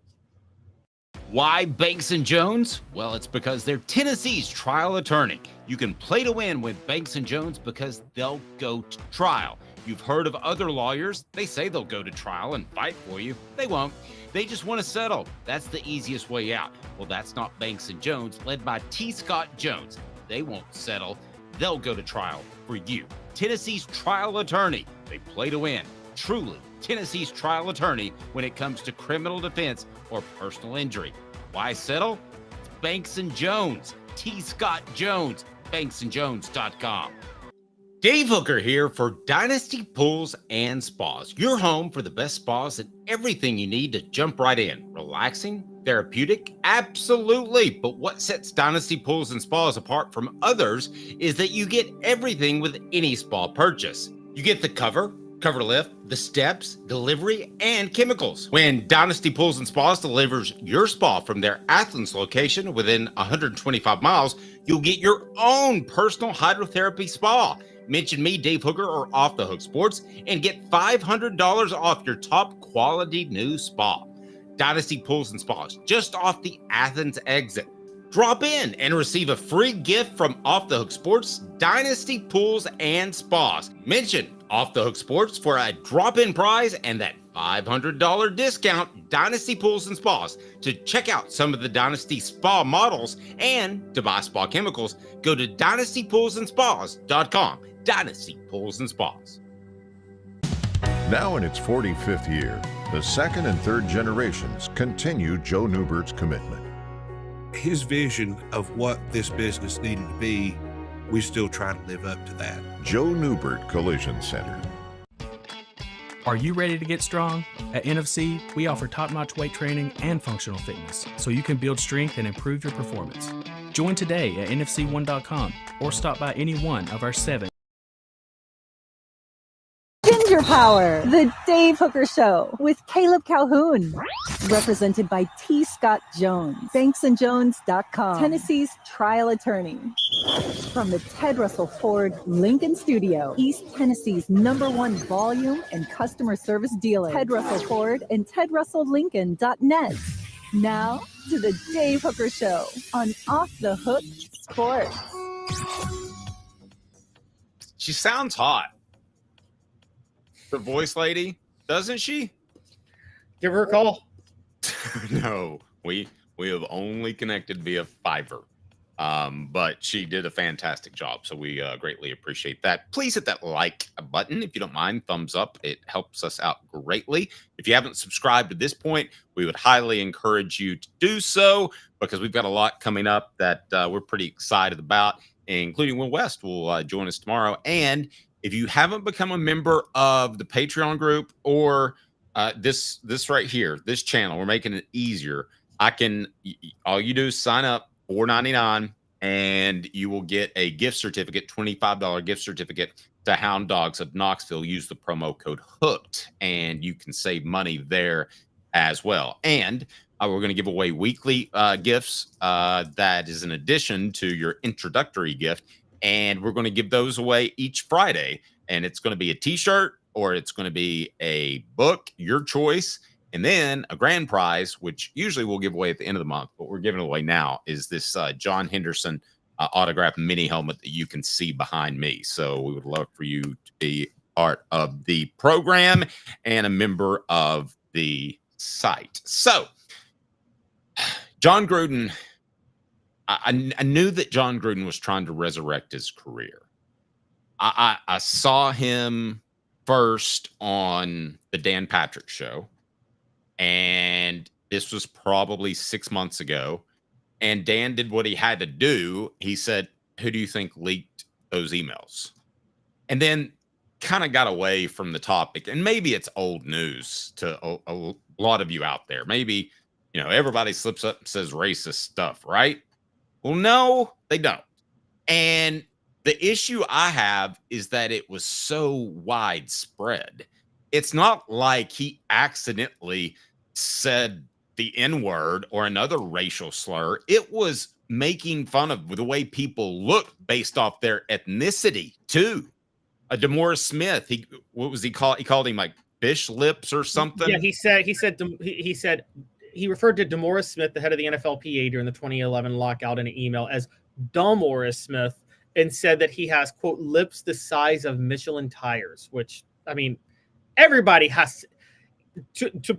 Why Banks & Jones? Well, it's because they're Tennessee's trial attorney. You can play to win with Banks & Jones because they'll go to trial. You've heard of other lawyers. They say they'll go to trial and fight for you. They won't. They just want to settle. That's the easiest way out. Well, that's not Banks & Jones, led by T. Scott Jones. They won't settle. They'll go to trial for you. Tennessee's trial attorney. They play to win. Truly, Tennessee's trial attorney when it comes to criminal defense or personal injury. Why settle? It's Banks & Jones. T. Scott Jones. banksandjones.com. Dave Hooker here for Dynasty Pools and Spas. Your home for the best spas and everything you need to jump right in. Relaxing? Therapeutic? Absolutely. But what sets Dynasty Pools and Spas apart from others is that you get everything with any spa purchase. You get the cover lift, the steps, delivery, and chemicals. When Dynasty Pools and Spas delivers your spa from their Athens location within 125 miles, you'll get your own personal hydrotherapy spa. Mention me, Dave Hooker, or Off the Hook Sports, and get $500 off your top quality new spa. Dynasty Pools and Spas, just off the Athens exit. Drop in and receive a free gift from Off the Hook Sports, Dynasty Pools and Spas. Mention Off the Hook Sports for a drop-in prize and that $500 discount, Dynasty Pools and Spas. To check out some of the Dynasty Spa models and to buy spa chemicals, go to dynastypoolsandspas.com. Dynasty Pools and Spas. Now in its 45th year, the second and third generations continue Joe Newbert's commitment. His vision of what this business needed to be, we still try to live up to that. Joe Newbert Collision Center. Are you ready to get strong? At NFC, we offer top-notch weight training and functional fitness, so you can build strength and improve your performance. Join today at nfc1.com or stop by any one of our 7 Ginger Power, the Dave Hooker Show with Caleb Calhoun. Represented by T. Scott Jones, banksandjones.com, Tennessee's trial attorney. From the Ted Russell Ford Lincoln Studio, East Tennessee's #1 volume and customer service dealer, Ted Russell Ford and TedRussellLincoln.net. Now to the Dave Hooker Show on Off the Hook Sports. She sounds hot. The voice lady, doesn't she? Give her a call. No, we We have only connected via Fiverr. But she did a fantastic job, so we greatly appreciate that. Please hit that like button if you don't mind. Thumbs up. It helps us out greatly. If you haven't subscribed at this point, we would highly encourage you to do so, because we've got a lot coming up that we're pretty excited about, including Will West will join us tomorrow. And if you haven't become a member of the Patreon group or this right here, this channel, we're making it easier. All you do is sign up, $4.99, and you will get a gift certificate, $25 gift certificate to Hound Dogs of Knoxville. Use the promo code HOOKED, and you can save money there as well. And we're going to give away weekly gifts. That is in addition to your introductory gift, and we're going to give those away each Friday. And it's going to be a T-shirt or it's going to be a book, your choice. And then a grand prize, which usually we'll give away at the end of the month, but we're giving away now, is this John Henderson autographed mini helmet that you can see behind me. So we would love for you to be part of the program and a member of the site. So John Gruden, I knew that John Gruden was trying to resurrect his career. I saw him first on the Dan Patrick Show. And this was probably 6 months ago. And Dan did what he had to do. He said, who do you think leaked those emails? And then kind of got away from the topic. And maybe it's old news to a lot of you out there. Maybe, everybody slips up and says racist stuff, right? Well, no, they don't. And the issue I have is that it was so widespread. It's not like he accidentally said the N-word or another racial slur. It was making fun of the way people look based off their ethnicity too. DeMaurice Smith, what was he called? He called him like fish lips or something. Yeah, he said he referred to DeMaurice Smith, the head of the NFLPA, during the 2011 lockout in an email as Dumbmaurice Smith, and said that he has, quote, lips the size of Michelin tires, which, I mean, everybody has to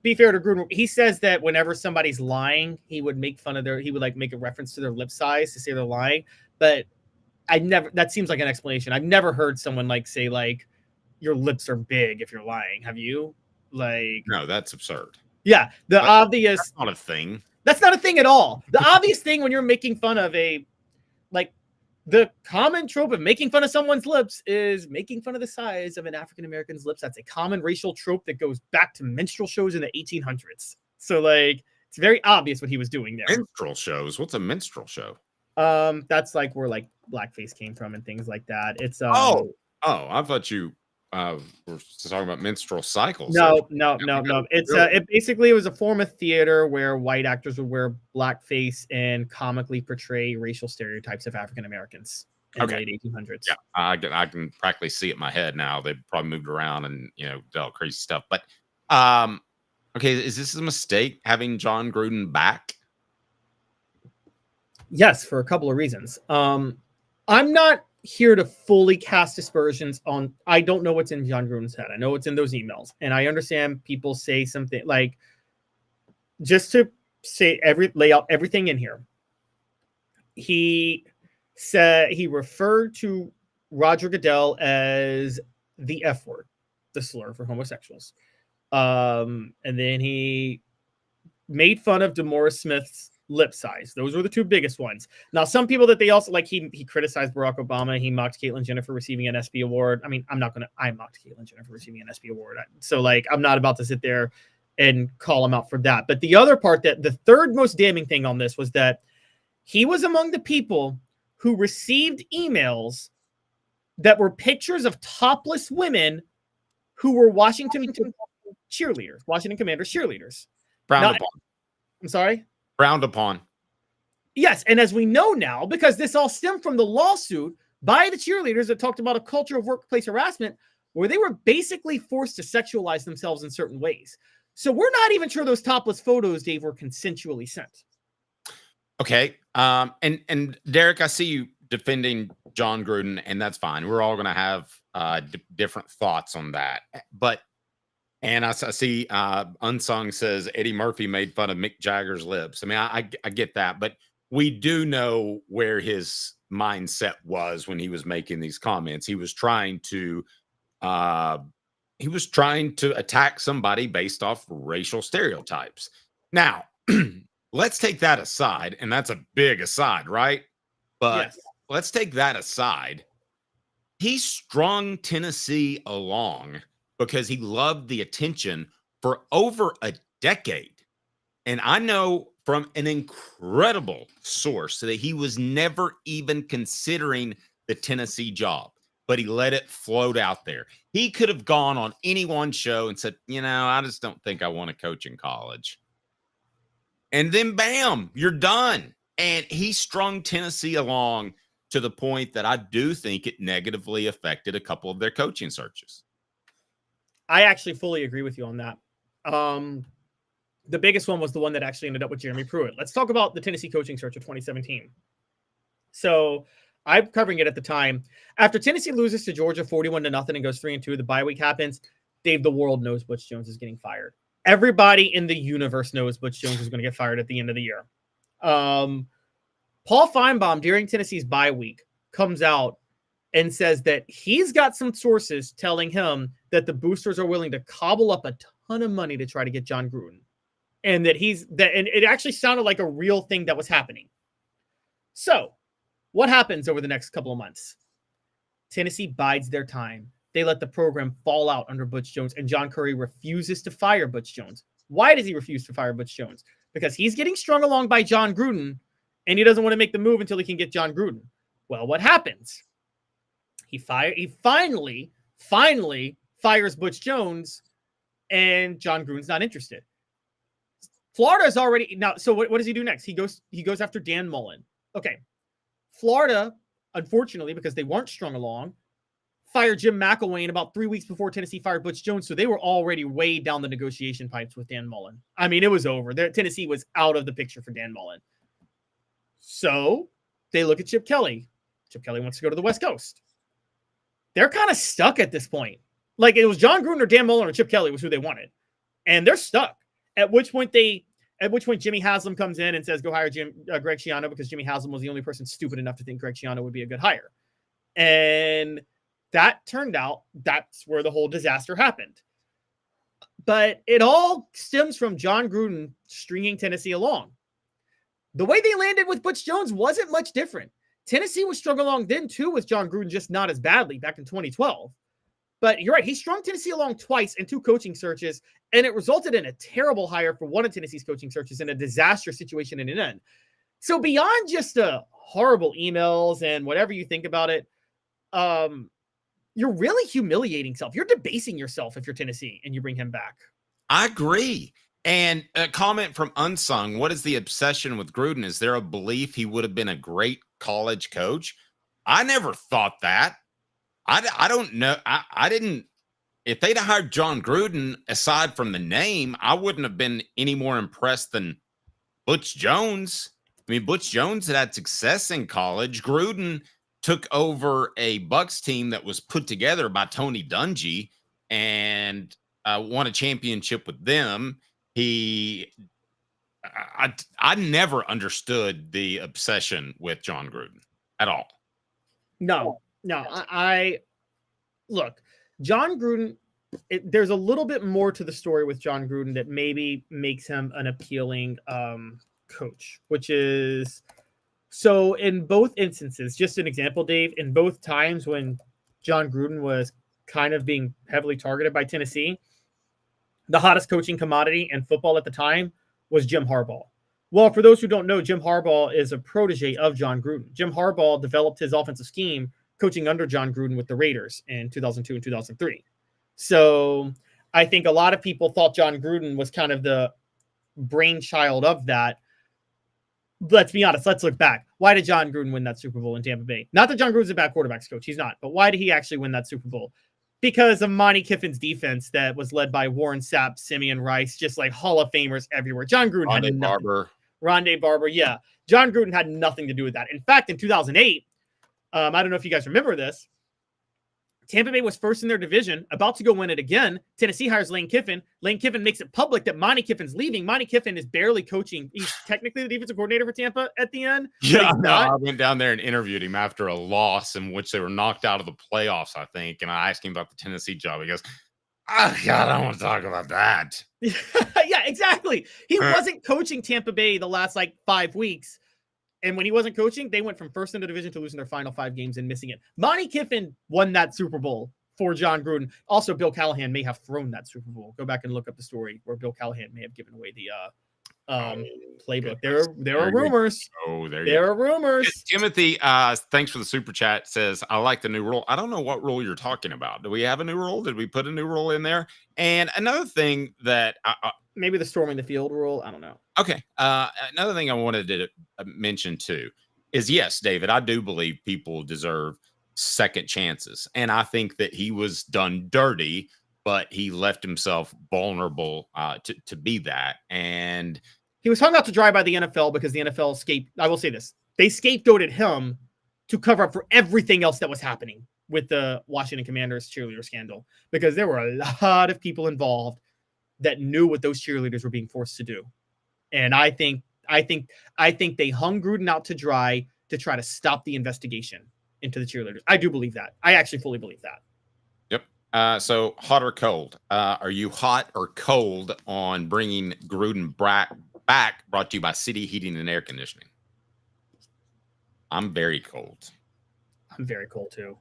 be fair to Gruden. He says that whenever somebody's lying, he would make fun of make a reference to their lip size to say they're lying. But that seems like an explanation. I've never heard someone say your lips are big if you're lying. Have you? No, that's absurd. Yeah. That's not a thing. That's not a thing at all. The obvious thing when you're making fun of the common trope of making fun of someone's lips is making fun of the size of an African-American's lips. That's a common racial trope that goes back to minstrel shows in the 1800s. So it's very obvious what he was doing there. Minstrel shows? What's a minstrel show? That's where blackface came from and things like that. It's I thought you we're talking about minstrel cycles. No. It's it was a form of theater where white actors would wear blackface and comically portray racial stereotypes of African Americans in the late 1800s. Yeah, I can practically see it in my head now. They've probably moved around and did all crazy stuff. But is this a mistake having John Gruden back? Yes, for a couple of reasons. I'm not here to fully cast aspersions on. I don't know what's in John Gruden's head. I know what's in those emails, and I understand people say something just to say lay out everything in here. He said he referred to Roger Goodell as the F word, the slur for homosexuals, and then he made fun of DeMaurice Smith's lip size. Those were the two biggest ones. Now, some people that they also he criticized Barack Obama. He mocked Caitlyn Jenner for receiving an ESPY award. I mean, I mocked Caitlyn Jenner for receiving an ESPY award. So I'm not about to sit there and call him out for that. But the other part, that the third most damning thing on this was that he was among the people who received emails that were pictures of topless women who were Washington Commanders cheerleaders. Frowned upon. I'm sorry? Frowned upon. Yes, and as we know now, because this all stemmed from the lawsuit by the cheerleaders that talked about a culture of workplace harassment where they were basically forced to sexualize themselves in certain ways. So we're not even sure those topless photos, Dave, were consensually sent. Okay. And Derek, I see you defending John Gruden, and that's fine. We're all going to have different thoughts on that. But And I see Unsung says Eddie Murphy made fun of Mick Jagger's lips. I mean, I get that, but we do know where his mindset was when he was making these comments. He was trying to attack somebody based off racial stereotypes. Now, let's take that aside, and that's a big aside, right? But Yes. let's take that aside. He strung Tennessee along because he loved the attention for over a decade. And I know from an incredible source that he was never even considering the Tennessee job, but he let it float out there. He could have gone on any one show and said, I just don't think I want to coach in college. And then bam, you're done. And he strung Tennessee along to the point that I do think it negatively affected a couple of their coaching searches. I actually fully agree with you on that. The biggest one was the one that actually ended up with Jeremy Pruitt. Let's talk about the Tennessee coaching search of 2017. So I'm covering it at the time. After Tennessee loses to Georgia 41-0 and goes 3-2, the bye week happens. Dave, the world knows Butch Jones is getting fired. Everybody in the universe knows Butch Jones is going to get fired at the end of the year. Paul Feinbaum, during Tennessee's bye week, comes out and says that he's got some sources telling him that the boosters are willing to cobble up a ton of money to try to get John Gruden. And and it actually sounded like a real thing that was happening. So what happens over the next couple of months? Tennessee bides their time. They let the program fall out under Butch Jones, and John Curry refuses to fire Butch Jones. Why does he refuse to fire Butch Jones? Because he's getting strung along by John Gruden, and he doesn't want to make the move until he can get John Gruden. Well, what happens? He finally fires Butch Jones, and John Gruden's not interested. Florida's already now. So what does he do next? He goes after Dan Mullen. Okay, Florida, unfortunately, because they weren't strung along, fired Jim McElwain about 3 weeks before Tennessee fired Butch Jones. So they were already way down the negotiation pipes with Dan Mullen. I mean, it was over. Tennessee was out of the picture for Dan Mullen. So they look at Chip Kelly. Chip Kelly wants to go to the West Coast. They're kind of stuck at this point. Like, it was John Gruden or Dan Mullen or Chip Kelly was who they wanted. And they're stuck. At which point Jimmy Haslam comes in and says, go hire Greg Schiano, because Jimmy Haslam was the only person stupid enough to think Greg Schiano would be a good hire. And that turned out that's where the whole disaster happened. But it all stems from John Gruden stringing Tennessee along. The way they landed with Butch Jones wasn't much different. Tennessee was strung along then too with John Gruden, just not as badly back in 2012. But you're right. He strung Tennessee along twice in 2 coaching searches, and it resulted in a terrible hire for one of Tennessee's coaching searches and a disastrous situation in an end. So beyond just the horrible emails and whatever you think about it, you're really humiliating yourself. You're debasing yourself if you're Tennessee and you bring him back. I agree. And a comment from Unsung. What is the obsession with Gruden? Is there a belief he would have been a great college coach? I never thought that. I don't know. I didn't. If they'd hired John Gruden, aside from the name, I wouldn't have been any more impressed than Butch Jones. I mean, Butch Jones had success in college. Gruden took over a Bucks team that was put together by Tony Dungy and won a championship with them. I never understood the obsession with John Gruden at all. No, I look, John Gruden, there's a little bit more to the story with John Gruden that maybe makes him an appealing coach, which is, so in both instances, just an example, Dave, in both times when John Gruden was kind of being heavily targeted by Tennessee, the hottest coaching commodity in football at the time was Jim Harbaugh. Well, for those who don't know, Jim Harbaugh is a protege of John Gruden. Jim Harbaugh developed his offensive scheme coaching under John Gruden with the Raiders in 2002 and 2003. So I think a lot of people thought John Gruden was kind of the brainchild of that. Let's be honest. Let's look back. Why did John Gruden win that Super Bowl in Tampa Bay? Not that John Gruden's a bad quarterbacks coach. He's not. But why did he actually win that Super Bowl? Because of Monty Kiffin's defense that was led by Warren Sapp, Simeon Rice, just like Hall of Famers everywhere. John Gruden had nothing. Rondé Barber, yeah. John Gruden had nothing to do with that. In fact, in 2008, I don't know if you guys remember this, Tampa Bay was first in their division, about to go win it again. Tennessee hires Lane Kiffin. Lane Kiffin makes it public that Monty Kiffin's leaving. Monty Kiffin is barely coaching. He's technically the defensive coordinator for Tampa at the end. Yeah, no, I went down there and interviewed him after a loss in which they were knocked out of the playoffs, I think. And I asked him about the Tennessee job. He goes, oh, God, I don't want to talk about that. Yeah, exactly. He wasn't coaching Tampa Bay the last 5 weeks. And when he wasn't coaching, they went from first in the division to losing their final 5 games and missing it. Monty Kiffin won that Super Bowl for John Gruden. Also, Bill Callahan may have thrown that Super Bowl. Go back and look up the story where Bill Callahan may have given away the playbook. There are rumors. There are rumors. Timothy, thanks for the super chat. Says, I like the new rule. I don't know what rule you're talking about. Do we have a new rule? Did we put a new rule in there? And another thing that maybe the storming the field rule. I don't know. Okay. Another thing I wanted to mention too is, yes, David, I do believe people deserve second chances. And I think that he was done dirty, but he left himself vulnerable to be that. And he was hung out to dry by the NFL because the NFL I will say this. They scapegoated him to cover up for everything else that was happening with the Washington Commanders cheerleader scandal, because there were a lot of people involved that knew what those cheerleaders were being forced to do. And I think they hung Gruden out to dry to try to stop the investigation into the cheerleaders. I do believe that. I actually fully believe that. Yep. So hot or cold? Are you hot or cold on bringing Gruden back? Brought to you by City Heating and Air Conditioning. I'm very cold. I'm very cold too.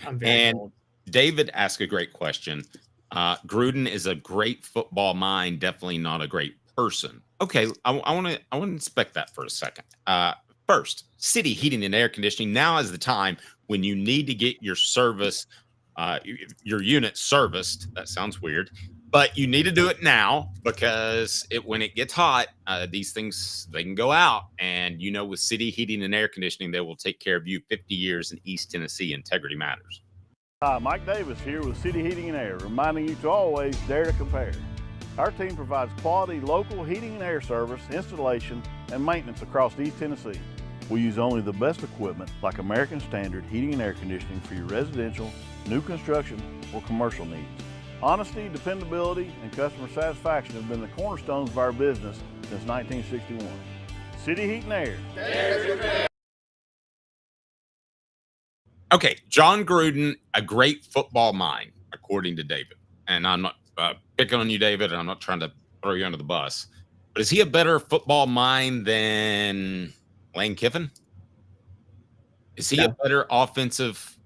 I'm very cold. David asked a great question. Gruden is a great football mind, definitely not a great person. Okay, I want to inspect that for a second. First, City Heating and Air Conditioning. Now is the time when you need to get your your unit serviced. That sounds weird, but you need to do it now, because when it gets hot, these things, they can go out. And with City Heating and Air Conditioning, they will take care of you. 50 years in East Tennessee. Integrity matters. Hi, Mike Davis here with City Heating and Air, reminding you to always dare to compare. Our team provides quality local heating and air service, installation, and maintenance across East Tennessee. We use only the best equipment like American Standard Heating and Air Conditioning for your residential, new construction, or commercial needs. Honesty, dependability, and customer satisfaction have been the cornerstones of our business since 1961. City Heat and Air. Okay, John Gruden, a great football mind, according to David. And I'm not picking on you, David, and I'm not trying to throw you under the bus. But is he a better football mind than Lane Kiffin? Is he a better offensive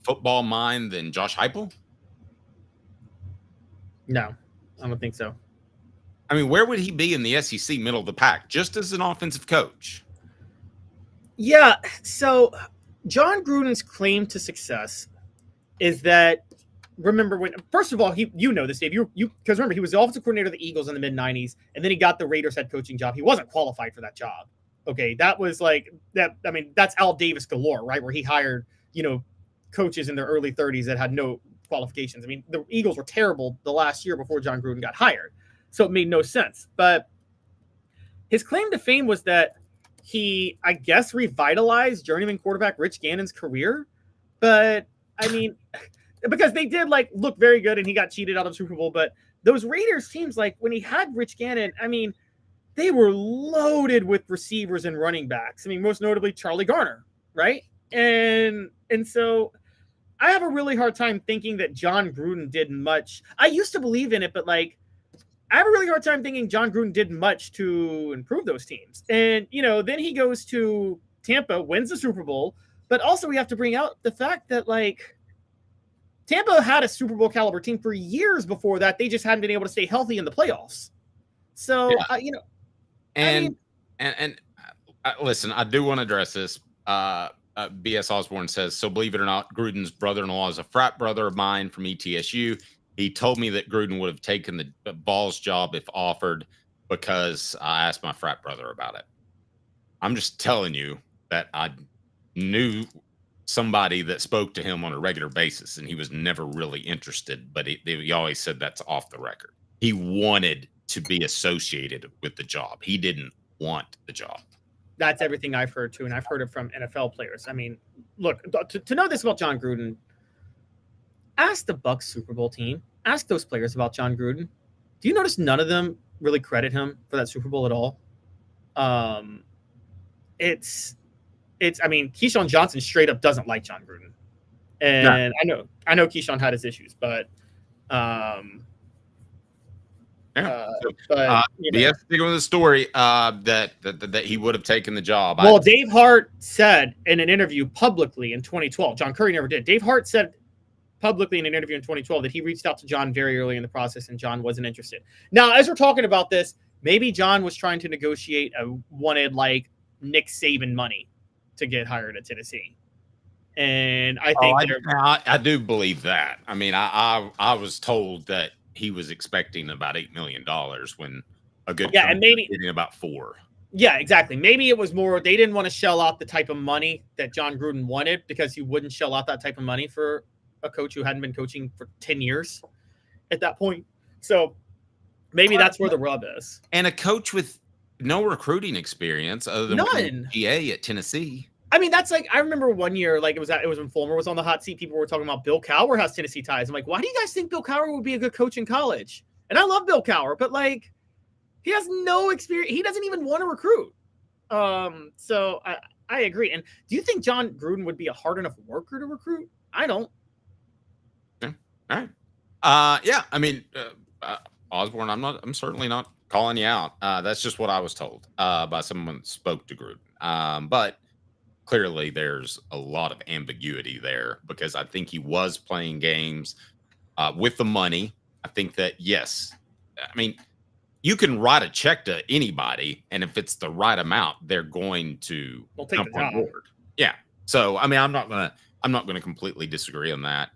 football mind than Josh Heupel? No, I don't think so. I mean, where would he be in the SEC middle of the pack, just as an offensive coach? Yeah, so John Gruden's claim to success is that, remember when, first of all, you know this, Dave, because remember, he was the offensive coordinator of the Eagles in the mid-90s, and then he got the Raiders head coaching job. He wasn't qualified for that job. Okay, that was that's Al Davis galore, right? Where he hired, coaches in their early 30s that had no qualifications. I mean, the Eagles were terrible the last year before John Gruden got hired, so it made no sense. But his claim to fame was that he, I guess, revitalized journeyman quarterback Rich Gannon's career. But I mean, because they did look very good and he got cheated out of the Super Bowl. But those Raiders teams, when he had Rich Gannon, I mean, they were loaded with receivers and running backs. I mean, most notably Charlie Garner, right? And so I have a really hard time thinking that John Gruden did much. I used to believe in it, but I have a really hard time thinking John Gruden did much to improve those teams. And, then he goes to Tampa, wins the Super Bowl, but also we have to bring out the fact that Tampa had a Super Bowl caliber team for years before that. They just hadn't been able to stay healthy in the playoffs. So, listen, I do want to address this. BS Osborne says, so believe it or not, Gruden's brother-in-law is a frat brother of mine from ETSU. He told me that Gruden would have taken the Vols job if offered, because I asked my frat brother about it. I'm just telling you that I knew somebody that spoke to him on a regular basis, and he was never really interested, but he always said that's off the record. He wanted to be associated with the job. He didn't want the job. That's everything I've heard too, and I've heard it from NFL players. I mean, look, to know this about John Gruden, ask the Bucks Super Bowl team, ask those players about John Gruden. Do you notice none of them really credit him for that Super Bowl at all? I mean, Keyshawn Johnson straight up doesn't like John Gruden. And I know Keyshawn had his issues, but yes, sticking with the story that he would have taken the job. Well, Dave Hart said in an interview publicly in 2012, John Curry never did. Dave Hart said publicly in an interview in 2012 that he reached out to John very early in the process and John wasn't interested. Now, as we're talking about this, maybe John was trying to negotiate wanted like Nick Saban money to get hired at Tennessee. And I think I do believe that. I mean, I was told that he was expecting about $8 million when a good and maybe getting about $4 million. Yeah, exactly. Maybe it was more they didn't want to shell out the type of money that John Gruden wanted because he wouldn't shell out that type of money for a coach who hadn't been coaching for 10 years at that point. So maybe that's where the rub is. And a coach with no recruiting experience other than none GA at Tennessee. I mean, that's like I remember one year, like it was when Fulmer was on the hot seat. People were talking about Bill Cowher has Tennessee ties. I'm like, why do you guys think Bill Cowher would be a good coach in college? And I love Bill Cowher, but like he has no experience. He doesn't even want to recruit. So I agree. And do you think John Gruden would be a hard enough worker to recruit? I don't. Yeah. All right. Yeah. I mean, Osborne, I'm certainly not calling you out. That's just what I was told by someone that spoke to Gruden. But clearly there's a lot of ambiguity there because I think he was playing games with the money. I think that, yes, I mean, you can write a check to anybody, and if it's the right amount, they're going to jump on board. Yeah. So, I mean, I'm not gonna completely disagree on that.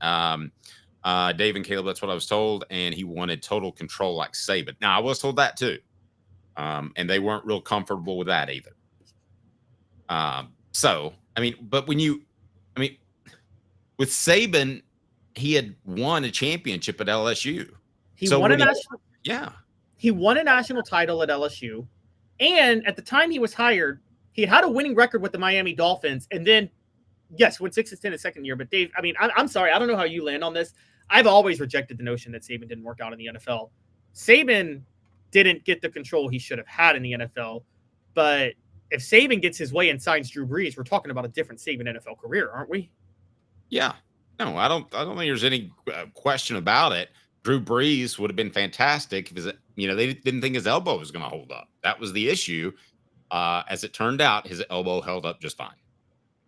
Dave and Caleb, that's what I was told, and he wanted total control like Saban. Now, I was told that too, and they weren't real comfortable with that either. So, I mean, but with Saban, he had won a championship at LSU. He won a national title at LSU. And at the time he was hired, he had a winning record with the Miami Dolphins. And then, yes, went 6-10 his second year. But Dave, I mean, I'm sorry. I don't know how you land on this. I've always rejected the notion that Saban didn't work out in the NFL. Saban didn't get the control he should have had in the NFL. But if Saban gets his way and signs Drew Brees, we're talking about a different Saban NFL career, aren't we? Yeah. No, I don't think there's any question about it. Drew Brees would have been fantastic if they didn't think his elbow was going to hold up. That was the issue. As it turned out, his elbow held up just fine.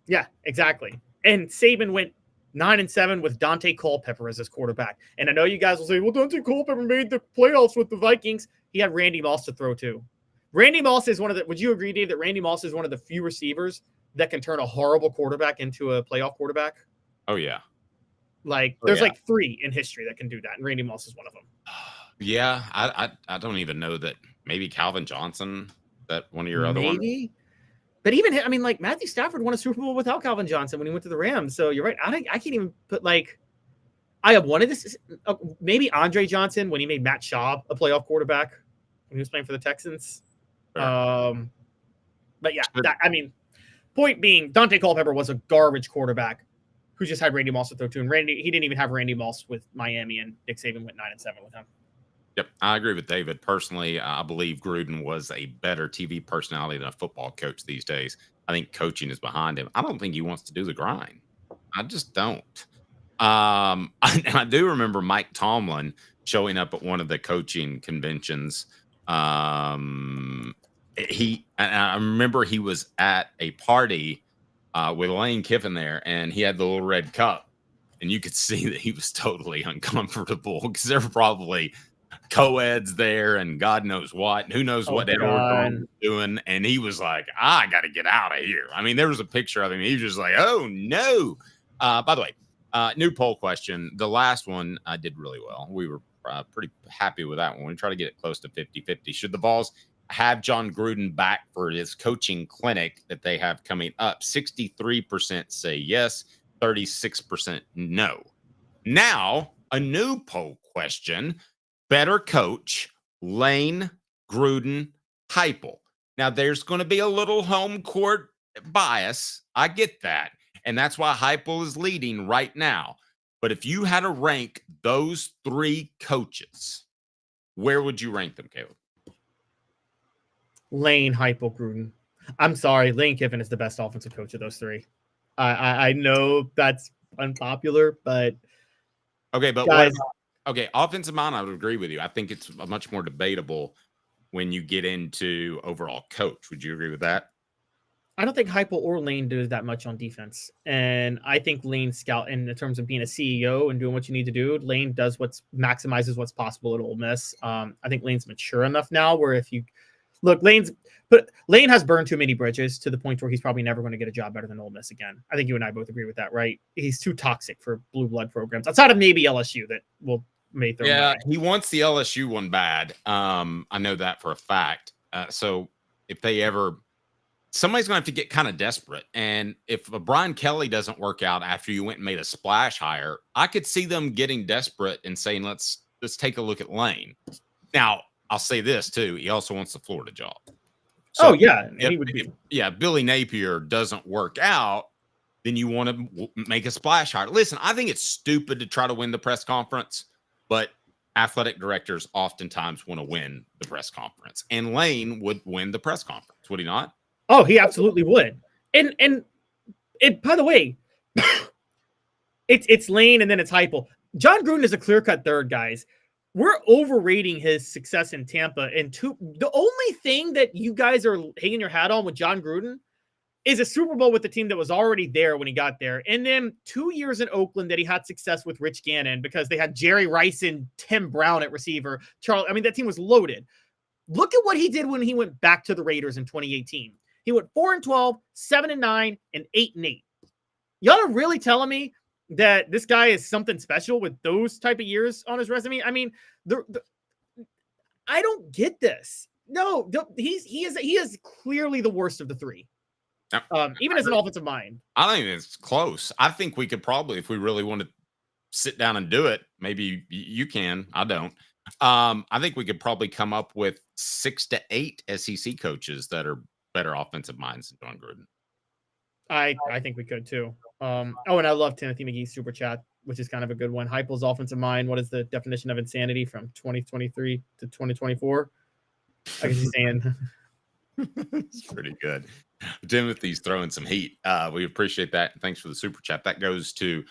Yeah, exactly. And Saban went 9-7 with Dante Culpepper as his quarterback. And I know you guys will say, well, Dante Culpepper made the playoffs with the Vikings. He had Randy Moss to throw to. Randy Moss is would you agree, Dave, that Randy Moss is one of the few receivers that can turn a horrible quarterback into a playoff quarterback? Oh, yeah. Like, there's like 3 in history that can do that, and Randy Moss is one of them. Yeah, I don't even know that. Maybe Calvin Johnson, that one of your other ones? Maybe. But even, I mean, like, Matthew Stafford won a Super Bowl without Calvin Johnson when he went to the Rams. So you're right. I can't even put, like, I have wanted this. Maybe Andre Johnson when he made Matt Schaub a playoff quarterback when he was playing for the Texans. Sure. But yeah, I mean, point being, Dante Culpepper was a garbage quarterback who just had Randy Moss to throw to. And he didn't even have Randy Moss with Miami, and Nick Saban went 9-7 with him. Yep, I agree with David. Personally, I believe Gruden was a better TV personality than a football coach these days. I think coaching is behind him. I don't think he wants to do the grind. I just don't. I do remember Mike Tomlin showing up at one of the coaching conventions. I remember he was at a party with Lane Kiffin there, and he had the little red cup, and you could see that he was totally uncomfortable because there were probably co-eds there and God knows what, and who knows what Ed Orgeron was doing. And he was like, I got to get out of here. I mean, there was a picture of him. He was just like, oh no. By the way, new poll question. The last one I did really well. We were pretty happy with that one. We try to get it close to 50-50. Should the Vols have John Gruden back for his coaching clinic that they have coming up? 63% say yes, 36% no. Now, a new poll question. Better coach, Lane, Gruden, Heupel. Now, there's going to be a little home court bias. I get that. And that's why Heupel is leading right now. But if you had to rank those 3 coaches, where would you rank them, Caleb? Lane, Heupel, Gruden. I'm sorry, Lane Kiffin is the best offensive coach of those 3. I know that's unpopular, but guys, offensive mind, I would agree with you. I think it's much more debatable when you get into overall coach. Would you agree with that? I don't think Heupel or Lane does that much on defense. And I think Lane scout in terms of being a CEO and doing what you need to do. Lane does maximizes what's possible at Ole Miss. I think Lane's mature enough now where if you look, Lane has burned too many bridges to the point where he's probably never going to get a job better than Ole Miss again. I think you and I both agree with that, right? He's too toxic for blue blood programs outside of maybe LSU that may throw. Yeah, he wants the LSU one bad. I know that for a fact. So if they ever, somebody's going to have to get kind of desperate. And if Brian Kelly doesn't work out after you went and made a splash hire, I could see them getting desperate and saying, let's take a look at Lane. Now, I'll say this too. He also wants the Florida job. So if Billy Napier doesn't work out, then you want to make a splash hire. Listen, I think it's stupid to try to win the press conference, but athletic directors oftentimes want to win the press conference. And Lane would win the press conference, would he not? Oh, he absolutely would. And by the way, it's Lane and then it's Heupel. John Gruden is a clear-cut third, guys. We're overrating his success in Tampa. And the only thing that you guys are hanging your hat on with John Gruden is a Super Bowl with the team that was already there when he got there. And then 2 years in Oakland that he had success with Rich Gannon because they had Jerry Rice and Tim Brown at receiver. That team was loaded. Look at what he did when he went back to the Raiders in 2018. He went 4-12, 7-9, and 8-8. Y'all are really telling me that this guy is something special with those type of years on his resume? I mean, I don't get this. No, he is clearly the worst of the 3. Even as an offensive mind. I think it's close. I think we could probably, if we really want to sit down and do it, maybe you can. I don't. I think we could probably come up with 6 to 8 SEC coaches that are better offensive minds than John Gruden. I think we could too. And I love Timothy McGee's super chat, which is kind of a good one. Heupel's offensive mind. What is the definition of insanity from 2023 to 2024? I guess he's saying it's pretty good. Timothy's throwing some heat. We appreciate that. Thanks for the super chat. That goes to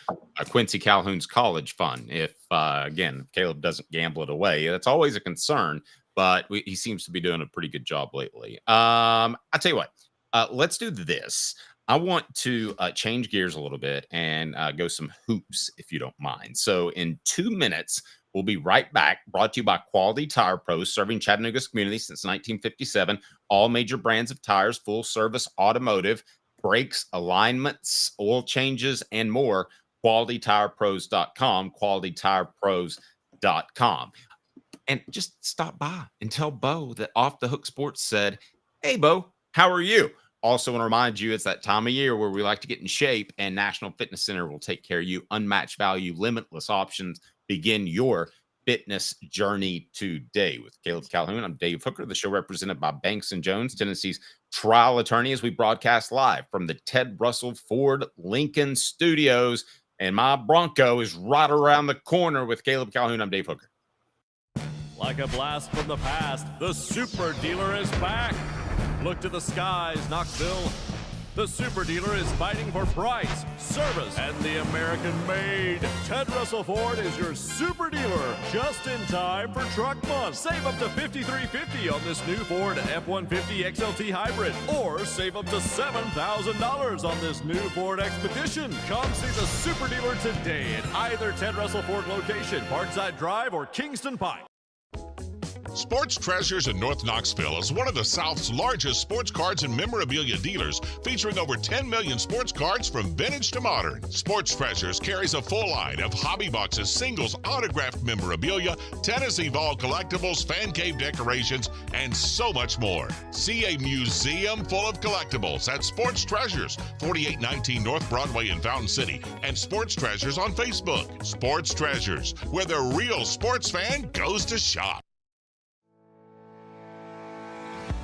Quincy Calhoun's college fund. If again, Caleb doesn't gamble it away, that's always a concern. But he seems to be doing a pretty good job lately. I'll tell you what. Let's do this. I want to change gears a little bit and go some hoops, if you don't mind. So in 2 minutes, we'll be right back. Brought to you by Quality Tire Pros, serving Chattanooga's community since 1957. All major brands of tires, full service automotive, brakes, alignments, oil changes, and more. QualityTirePros.com, QualityTirePros.com. And just stop by and tell Bo that Off the Hook Sports said, hey, Bo, how are you? Also want to remind you, it's that time of year where we like to get in shape, and National Fitness Center will take care of you. Unmatched value, limitless options. Begin your fitness journey today. With Caleb Calhoun, I'm Dave Hooker, the show represented by Banks & Jones, Tennessee's trial attorney, as we broadcast live from the Ted Russell Ford Lincoln Studios. And my Bronco is right around the corner. With Caleb Calhoun, I'm Dave Hooker. Like a blast from the past, the Super Dealer is back. Look to the skies, Knoxville. The Super Dealer is fighting for price, service, and the American-made. Ted Russell Ford is your Super Dealer, just in time for Truck Month. Save up to $5,350 on this new Ford F-150 XLT Hybrid, or save up to $7,000 on this new Ford Expedition. Come see the Super Dealer today at either Ted Russell Ford location, Parkside Drive, or Kingston Pike. Sports Treasures in North Knoxville is one of the South's largest sports cards and memorabilia dealers, featuring over 10 million sports cards from vintage to modern. Sports Treasures carries a full line of hobby boxes, singles, autographed memorabilia, Tennessee Vol collectibles, fan cave decorations, and so much more. See a museum full of collectibles at Sports Treasures, 4819 North Broadway in Fountain City, and Sports Treasures on Facebook. Sports Treasures, where the real sports fan goes to shop.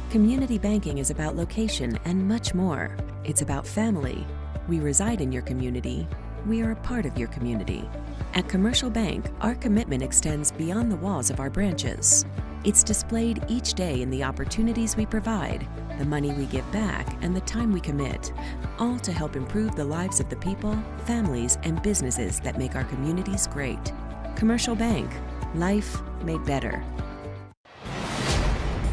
Community banking is about location and much more. It's about family. We reside in your community. We are a part of your community. At Commercial Bank, our commitment extends beyond the walls of our branches. It's displayed each day in the opportunities we provide, the money we give back, and the time we commit, all to help improve the lives of the people, families, and businesses that make our communities great. Commercial Bank, life made better.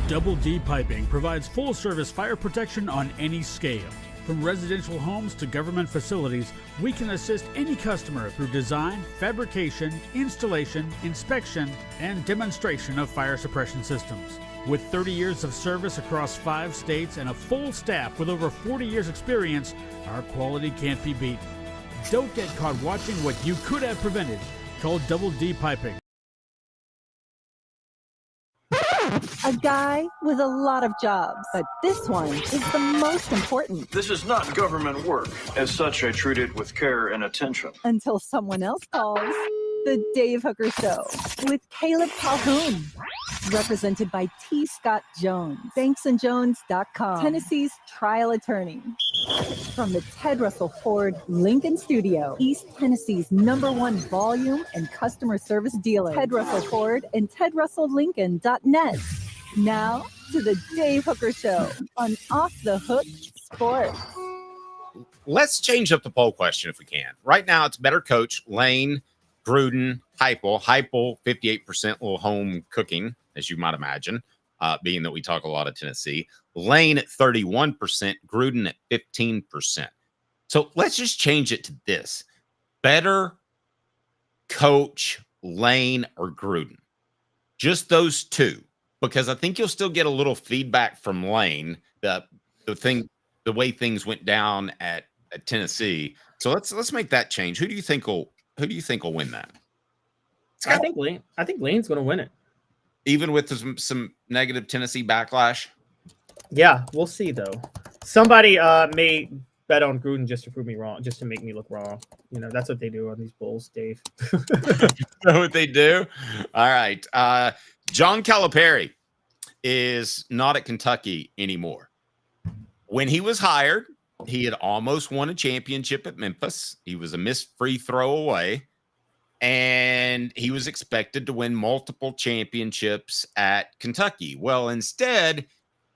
Double D Piping provides full-service fire protection on any scale. From residential homes to government facilities, we can assist any customer through design, fabrication, installation, inspection, and demonstration of fire suppression systems. With 30 years of service across 5 states and a full staff with over 40 years experience, our quality can't be beat. Don't get caught watching what you could have prevented. Call Double D Piping. A guy with a lot of jobs, but this one is the most important. This is not government work. As such, I treat it with care and attention. Until someone else calls. The Dave Hooker Show with Calhoun. Represented by T. Scott Jones. Banksandjones.com. Tennessee's trial attorney. From the Ted Russell Ford Lincoln Studio, East Tennessee's #1 volume and customer service dealer. Ted Russell Ford and TedRussellLincoln.net. Now to the Dave Hooker Show on Off the Hook Sports. Let's change up the poll question if we can. Right now, it's better coach, Lane, Gruden, Heupel, 58%, little home cooking, as you might imagine, being that we talk a lot of Tennessee. Lane at 31%, Gruden at 15%. So let's just change it to this. Better coach, Lane, or Gruden. Just those two, because I think you'll still get a little feedback from Lane, the way things went down at Tennessee. So let's make that change. Who do you think will win that? I think Lane's going to win it, even with some negative Tennessee backlash. Yeah, we'll see though. Somebody may bet on Gruden just to prove me wrong, just to make me look wrong. You know, that's what they do on these polls, Dave. Know what they do? All right. John Calipari is not at Kentucky anymore. When he was hired, he had almost won a championship at Memphis. He was a missed free throw away, and he was expected to win multiple championships at Kentucky. Well, instead,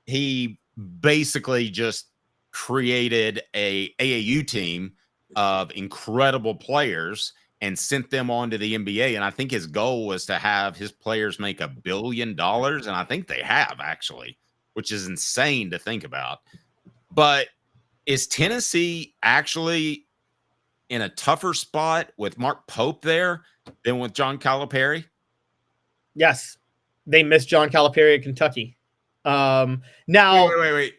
he basically just created a AAU team of incredible players and sent them on to the NBA. And I think his goal was to have his players make $1 billion. And I think they have, actually, which is insane to think about. But is Tennessee actually in a tougher spot with Mark Pope there than with John Calipari? Yes. They miss John Calipari at Kentucky. Now wait.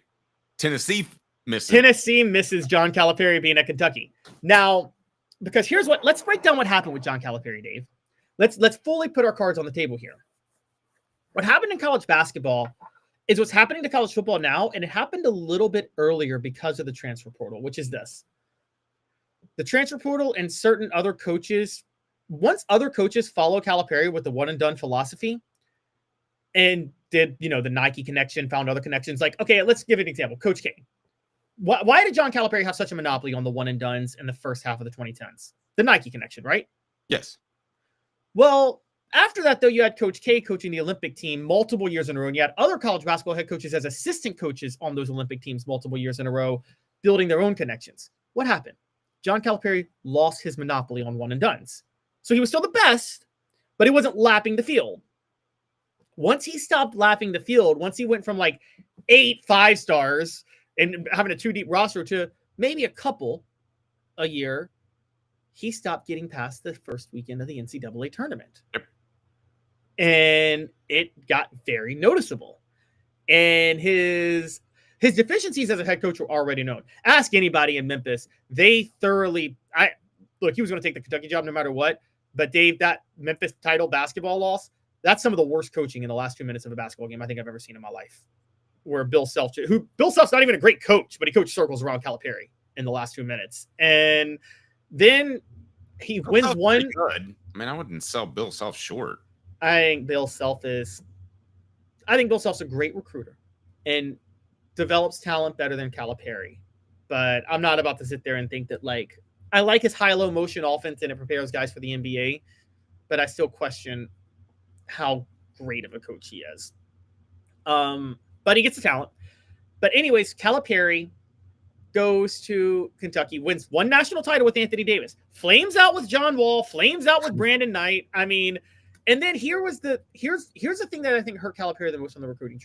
Tennessee misses John Calipari being at Kentucky. Now, because let's break down what happened with John Calipari, Dave. Let's fully put our cards on the table here. What happened in college basketball is what's happening to college football now, and it happened a little bit earlier because of the transfer portal, which is this. The transfer portal and certain other coaches, once other coaches follow Calipari with the one-and-done philosophy and did, the Nike connection, found other connections. Like, okay, let's give an example. Coach K. Why did John Calipari have such a monopoly on the one-and-dones in the first half of the 2010s? The Nike connection, right? Yes. Well, after that, though, you had Coach K coaching the Olympic team multiple years in a row, and you had other college basketball head coaches as assistant coaches on those Olympic teams multiple years in a row, building their own connections. What happened? John Calipari lost his monopoly on one-and-dones. So he was still the best, but he wasn't lapping the field. Once he stopped lapping the field, once he went from like 8 5-stars and having a 2-deep roster to maybe a couple a year, he stopped getting past the first weekend of the NCAA tournament. Yep. And it got very noticeable. And his deficiencies as a head coach were already known. Ask anybody in Memphis. They thoroughly he was going to take the Kentucky job no matter what. But Dave, that Memphis title basketball loss, that's some of the worst coaching in the last 2 minutes of a basketball game I think I've ever seen in my life. Where Bill Self's not even a great coach, but he coached circles around Calipari in the last 2 minutes. And then he wins one. Good. I mean, I wouldn't sell Bill Self short. I think Bill Self's a great recruiter and develops talent better than Calipari. But I'm not about to sit there and think that, like, I like his high-low motion offense, and it prepares guys for the NBA, but I still question how great of a coach he is. But he gets the talent. But anyways, Calipari goes to Kentucky, wins one national title with Anthony Davis, flames out with John Wall, flames out with Brandon Knight. I mean, and then here's the thing that I think hurt Calipari the most on the recruiting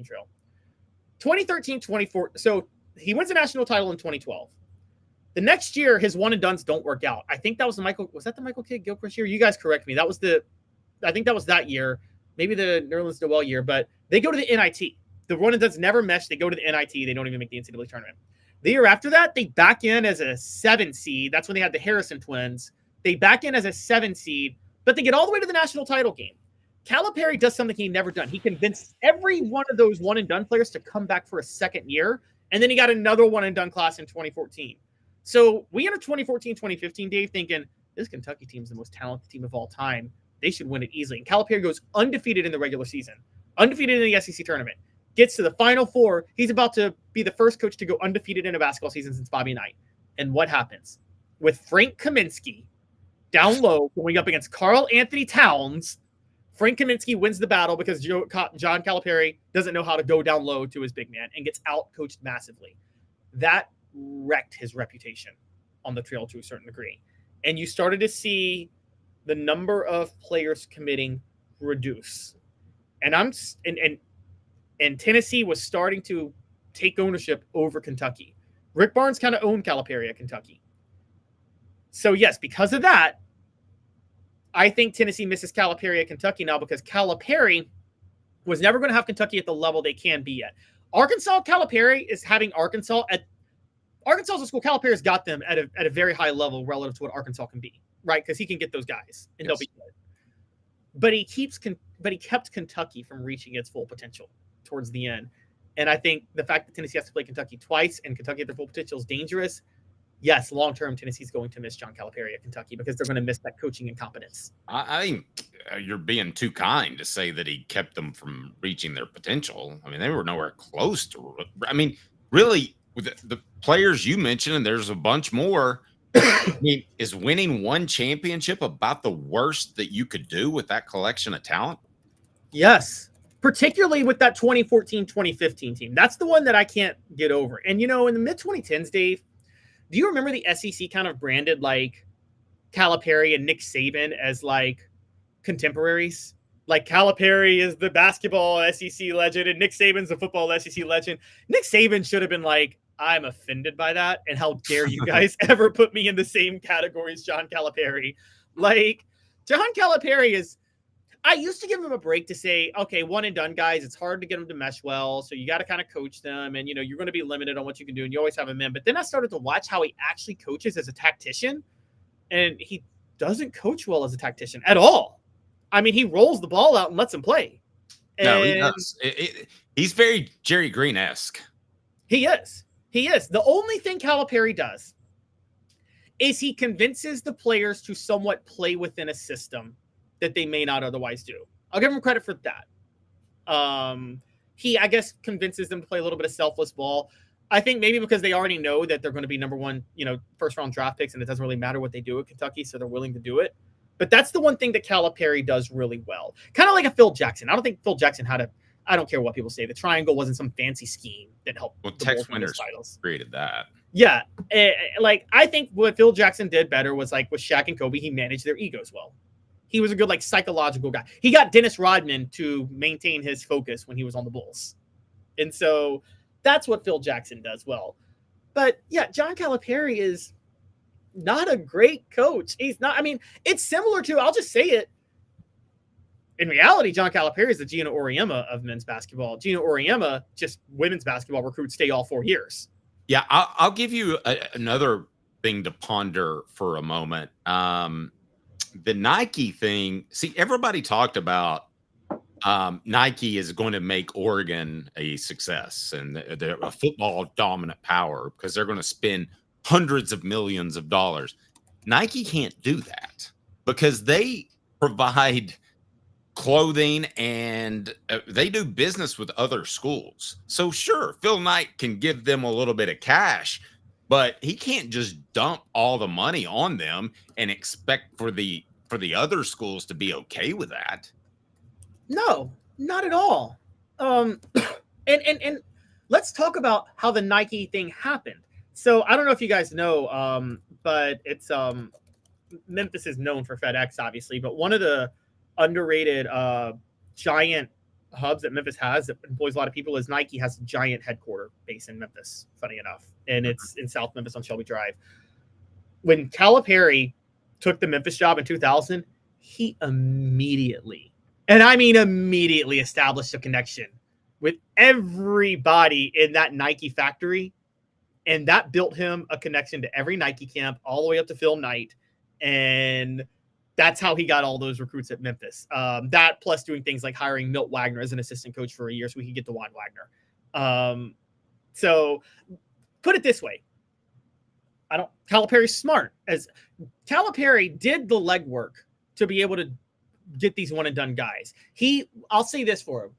trail. 2013, 2014. So he wins a national title in 2012. The next year, his one and dones don't work out. I think that was the Michael Kidd-Gilchrist year? You guys correct me. I think that was that year, maybe the Nerlens Noel year, but they go to the NIT. The one and dones never mesh. They go to the NIT. They don't even make the NCAA tournament. The year after that, they back in as a 7 seed. That's when they had the Harrison twins. They back in as a 7 seed, but they get all the way to the national title game. Calipari does something he never done. He convinced every one of those one and done players to come back for a second year, and then he got another one and done class in 2014. So we enter 2014, 2015, Dave, thinking this Kentucky team is the most talented team of all time. They should win it easily. And Calipari goes undefeated in the regular season, undefeated in the SEC tournament, gets to the Final Four. He's about to be the first coach to go undefeated in a basketball season since Bobby Knight. And what happens? With Frank Kaminsky down low going up against Karl Anthony Towns, Frank Kaminsky wins the battle because John Calipari doesn't know how to go down low to his big man and gets out-coached massively. That wrecked his reputation on the trail to a certain degree. And you started to see the number of players committing reduce. And Tennessee was starting to take ownership over Kentucky. Rick Barnes kind of owned Calipari at Kentucky. So yes, because of that, I think Tennessee misses Calipari at Kentucky now because Calipari was never going to have Kentucky at the level they can be at. Arkansas, Calipari is having Arkansas at Arkansas' school. Calipari's got them at a very high level relative to what Arkansas can be, right? Because he can get those guys and they'll be good. But he kept Kentucky from reaching its full potential towards the end. And I think the fact that Tennessee has to play Kentucky twice and Kentucky at their full potential is dangerous. Yes, long-term, Tennessee's going to miss John Calipari at Kentucky because they're going to miss that coaching incompetence. I think you're being too kind to say that he kept them from reaching their potential. I mean, they were nowhere close to. I mean, really, with the players you mentioned, and there's a bunch more. I mean, is winning one championship about the worst that you could do with that collection of talent? Yes, particularly with that 2014-2015 team. That's the one that I can't get over. And, in the mid-2010s, Dave, do you remember the SEC kind of branded like Calipari and Nick Saban as like contemporaries? Like Calipari is the basketball SEC legend and Nick Saban's the football SEC legend. Nick Saban should have been like, I'm offended by that. And how dare you guys ever put me in the same category as John Calipari? Like John Calipari is, I used to give him a break to say, okay, one and done guys, it's hard to get them to mesh well. So you got to kind of coach them and, you're going to be limited on what you can do. And you always have them in. But then I started to watch how he actually coaches as a tactician. And he doesn't coach well as a tactician at all. I mean, he rolls the ball out and lets him play. No, he does. He's very Jerry Green-esque. He is. He is. The only thing Calipari does is he convinces the players to somewhat play within a system that they may not otherwise do. I'll give him credit for that. He, I guess, convinces them to play a little bit of selfless ball. I think maybe because they already know that they're going to be number one, first round draft picks, and it doesn't really matter what they do at Kentucky, so they're willing to do it. But that's the one thing that Calipari does really well. Kind of like a Phil Jackson. I don't think Phil Jackson I don't care what people say. The triangle wasn't some fancy scheme that helped. Well, Tex Winters created that. Yeah. I think what Phil Jackson did better was like with Shaq and Kobe, he managed their egos well. He was a good, psychological guy. He got Dennis Rodman to maintain his focus when he was on the Bulls. And so that's what Phil Jackson does well. But, yeah, John Calipari is not a great coach. He's not. I mean, it's similar to, I'll just say it. In reality, John Calipari is the Gino Auriemma of men's basketball. Gino Auriemma, just women's basketball recruits stay all 4 years. Yeah, I'll give you another thing to ponder for a moment. The Nike thing, see, everybody talked about Nike is going to make Oregon a success and they're a football dominant power because they're going to spend hundreds of millions of dollars. Nike can't do that because they provide clothing and they do business with other schools. So sure, Phil Knight can give them a little bit of cash, but he can't just dump all the money on them and expect for the other schools to be okay with that. No, not at all. And let's talk about how the Nike thing happened. So I don't know if you guys know, but it's Memphis is known for FedEx, obviously, but one of the underrated giant hubs that Memphis has that employs a lot of people is Nike has a giant headquarter base in Memphis, funny enough, and it's in South Memphis on Shelby Drive. When Calipari took the Memphis job in 2000, he immediately, and I mean immediately, established a connection with everybody in that Nike factory, and that built him a connection to every Nike camp all the way up to Phil Knight, and that's how he got all those recruits at Memphis. That plus doing things like hiring Milt Wagner as an assistant coach for a year so we could get DeJuan Wagner. So put it this way. Calipari's smart. As Calipari did the legwork to be able to get these one and done guys. I'll say this for him.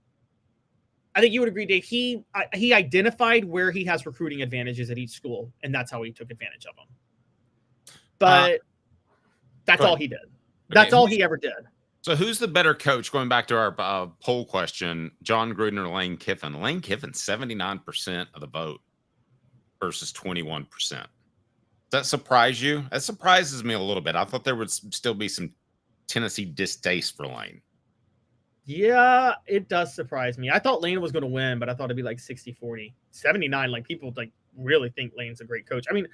I think you would agree, Dave. He identified where he has recruiting advantages at each school, and that's how he took advantage of them. But that's all he did. That's all he ever did. So who's the better coach? Going back to our poll question, John Gruden or Lane Kiffin? Lane Kiffin, 79% of the vote versus 21%. Does that surprise you? That surprises me a little bit. I thought there would still be some Tennessee distaste for Lane. Yeah, it does surprise me. I thought Lane was going to win, but I thought it'd be like 60-40. 79, like people like really think Lane's a great coach. I mean,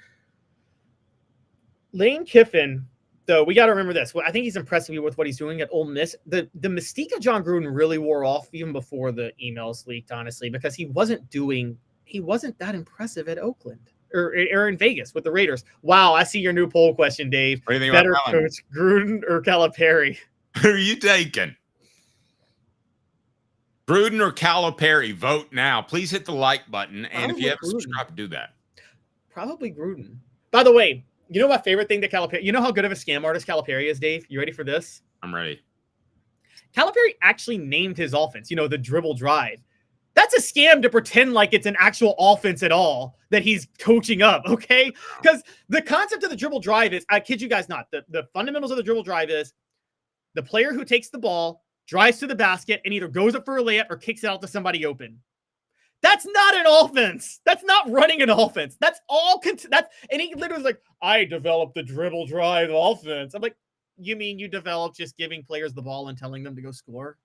Lane Kiffin, though, we got to remember this. I think he's impressed me with what he's doing at Ole Miss. The mystique of John Gruden really wore off even before the emails leaked, honestly, because he wasn't that impressive at Oakland or in Vegas with the Raiders. Wow, I see your new poll question, Dave. What do you think Better about coach, Gruden or Calipari? Who are you taking? Gruden or Calipari? Vote now. Please hit the like button. And if you haven't subscribed, do that. Probably Gruden. By the way, you know my favorite thing to Calipari? You know how good of a scam artist Calipari is, Dave? You ready for this? I'm ready. Calipari actually named his offense, the dribble drive. That's a scam to pretend like it's an actual offense at all that he's coaching up, okay? Because the concept of the dribble drive is, I kid you guys not, the fundamentals of the dribble drive is the player who takes the ball, drives to the basket, and either goes up for a layup or kicks it out to somebody open. That's not an offense. That's not running an offense. That's all. And he literally was like, I developed the dribble drive offense. I'm like, you mean you developed just giving players the ball and telling them to go score?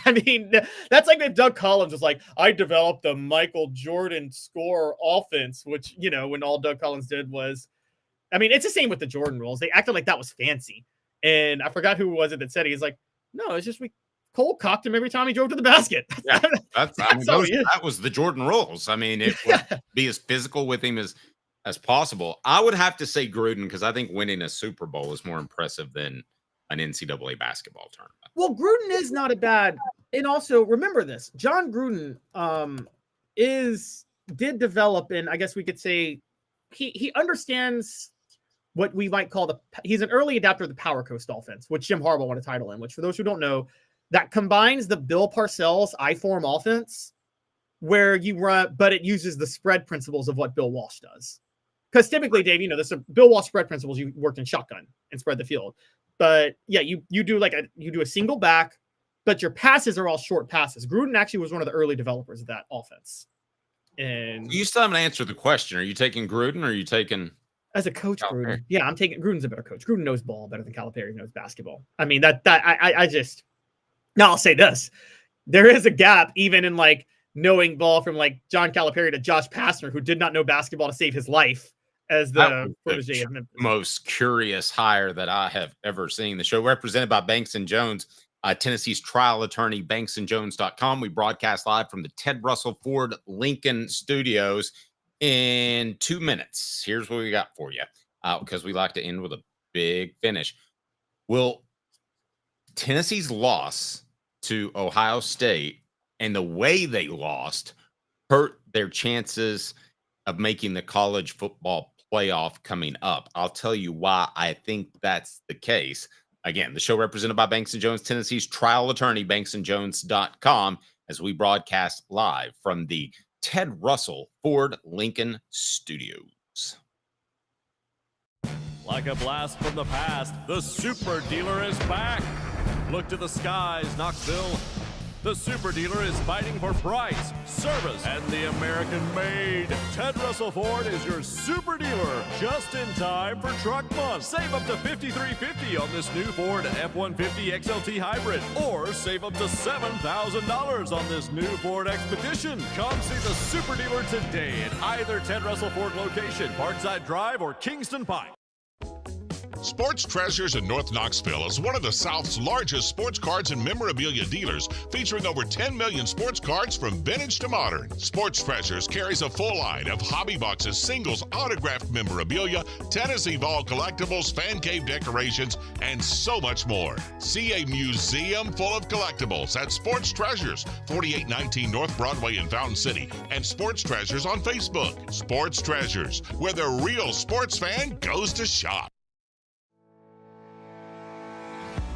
I mean, that's like if Doug Collins was like, I developed the Michael Jordan score offense, which, when all Doug Collins did was, I mean, it's the same with the Jordan rules. They acted like that was fancy. And I forgot who was it that said it. He's like, no, it's just we cold cocked him every time he drove to the basket. Yeah, that was the Jordan rules. I mean, it would be as physical with him as possible. I would have to say Gruden because I think winning a Super Bowl is more impressive than an NCAA basketball tournament. Well, Gruden is not a bad, and also remember this: John Gruden did develop, and I guess we could say he understands what we might call he's an early adapter of the Power Coast offense, which Jim Harbaugh won a title in. Which, for those who don't know, that combines the Bill Parcells I-form offense, where you run, but it uses the spread principles of what Bill Walsh does. Because typically, Dave, there's some Bill Walsh spread principles. You worked in shotgun and spread the field. But yeah, you do a single back, but your passes are all short passes. Gruden actually was one of the early developers of that offense. And you still haven't answered the question. Are you taking Gruden or are you taking as a coach, Gruden? Yeah, I'm taking Gruden's a better coach. Gruden knows ball better than Calipari knows basketball. I mean, now I'll say this. There is a gap even in like knowing ball from like John Calipari to Josh Pastner, who did not know basketball to save his life as the protege of Memphis. Most curious hire that I have ever seen. The show represented by Banks & Jones, Tennessee's trial attorney, banksandjones.com. We broadcast live from the Ted Russell Ford Lincoln Studios in 2 minutes. Here's what we got for you because we like to end with a big finish. Will Tennessee's loss to Ohio State and the way they lost hurt their chances of making the college football playoff coming up? I'll tell you why I think that's the case. Again, the show represented by Banks & Jones, Tennessee's trial attorney, banksandjones.com, as we broadcast live from the Ted Russell Ford Lincoln Studios. Like a blast from the past, the Super Dealer is back. Look to the skies, Knoxville. The Super Dealer is fighting for price, service, and the American-made. Ted Russell Ford is your Super Dealer, just in time for Truck Month. Save up to $5,350 on this new Ford F-150 XLT Hybrid, or save up to $7,000 on this new Ford Expedition. Come see the Super Dealer today at either Ted Russell Ford location, Parkside Drive or Kingston Pike. Sports Treasures in North Knoxville is one of the South's largest sports cards and memorabilia dealers, featuring over 10 million sports cards from vintage to modern. Sports Treasures carries a full line of hobby boxes, singles, autographed memorabilia, Tennessee Vol collectibles, fan cave decorations, and so much more. See a museum full of collectibles at Sports Treasures, 4819 North Broadway in Fountain City, and Sports Treasures on Facebook. Sports Treasures, where the real sports fan goes to shop.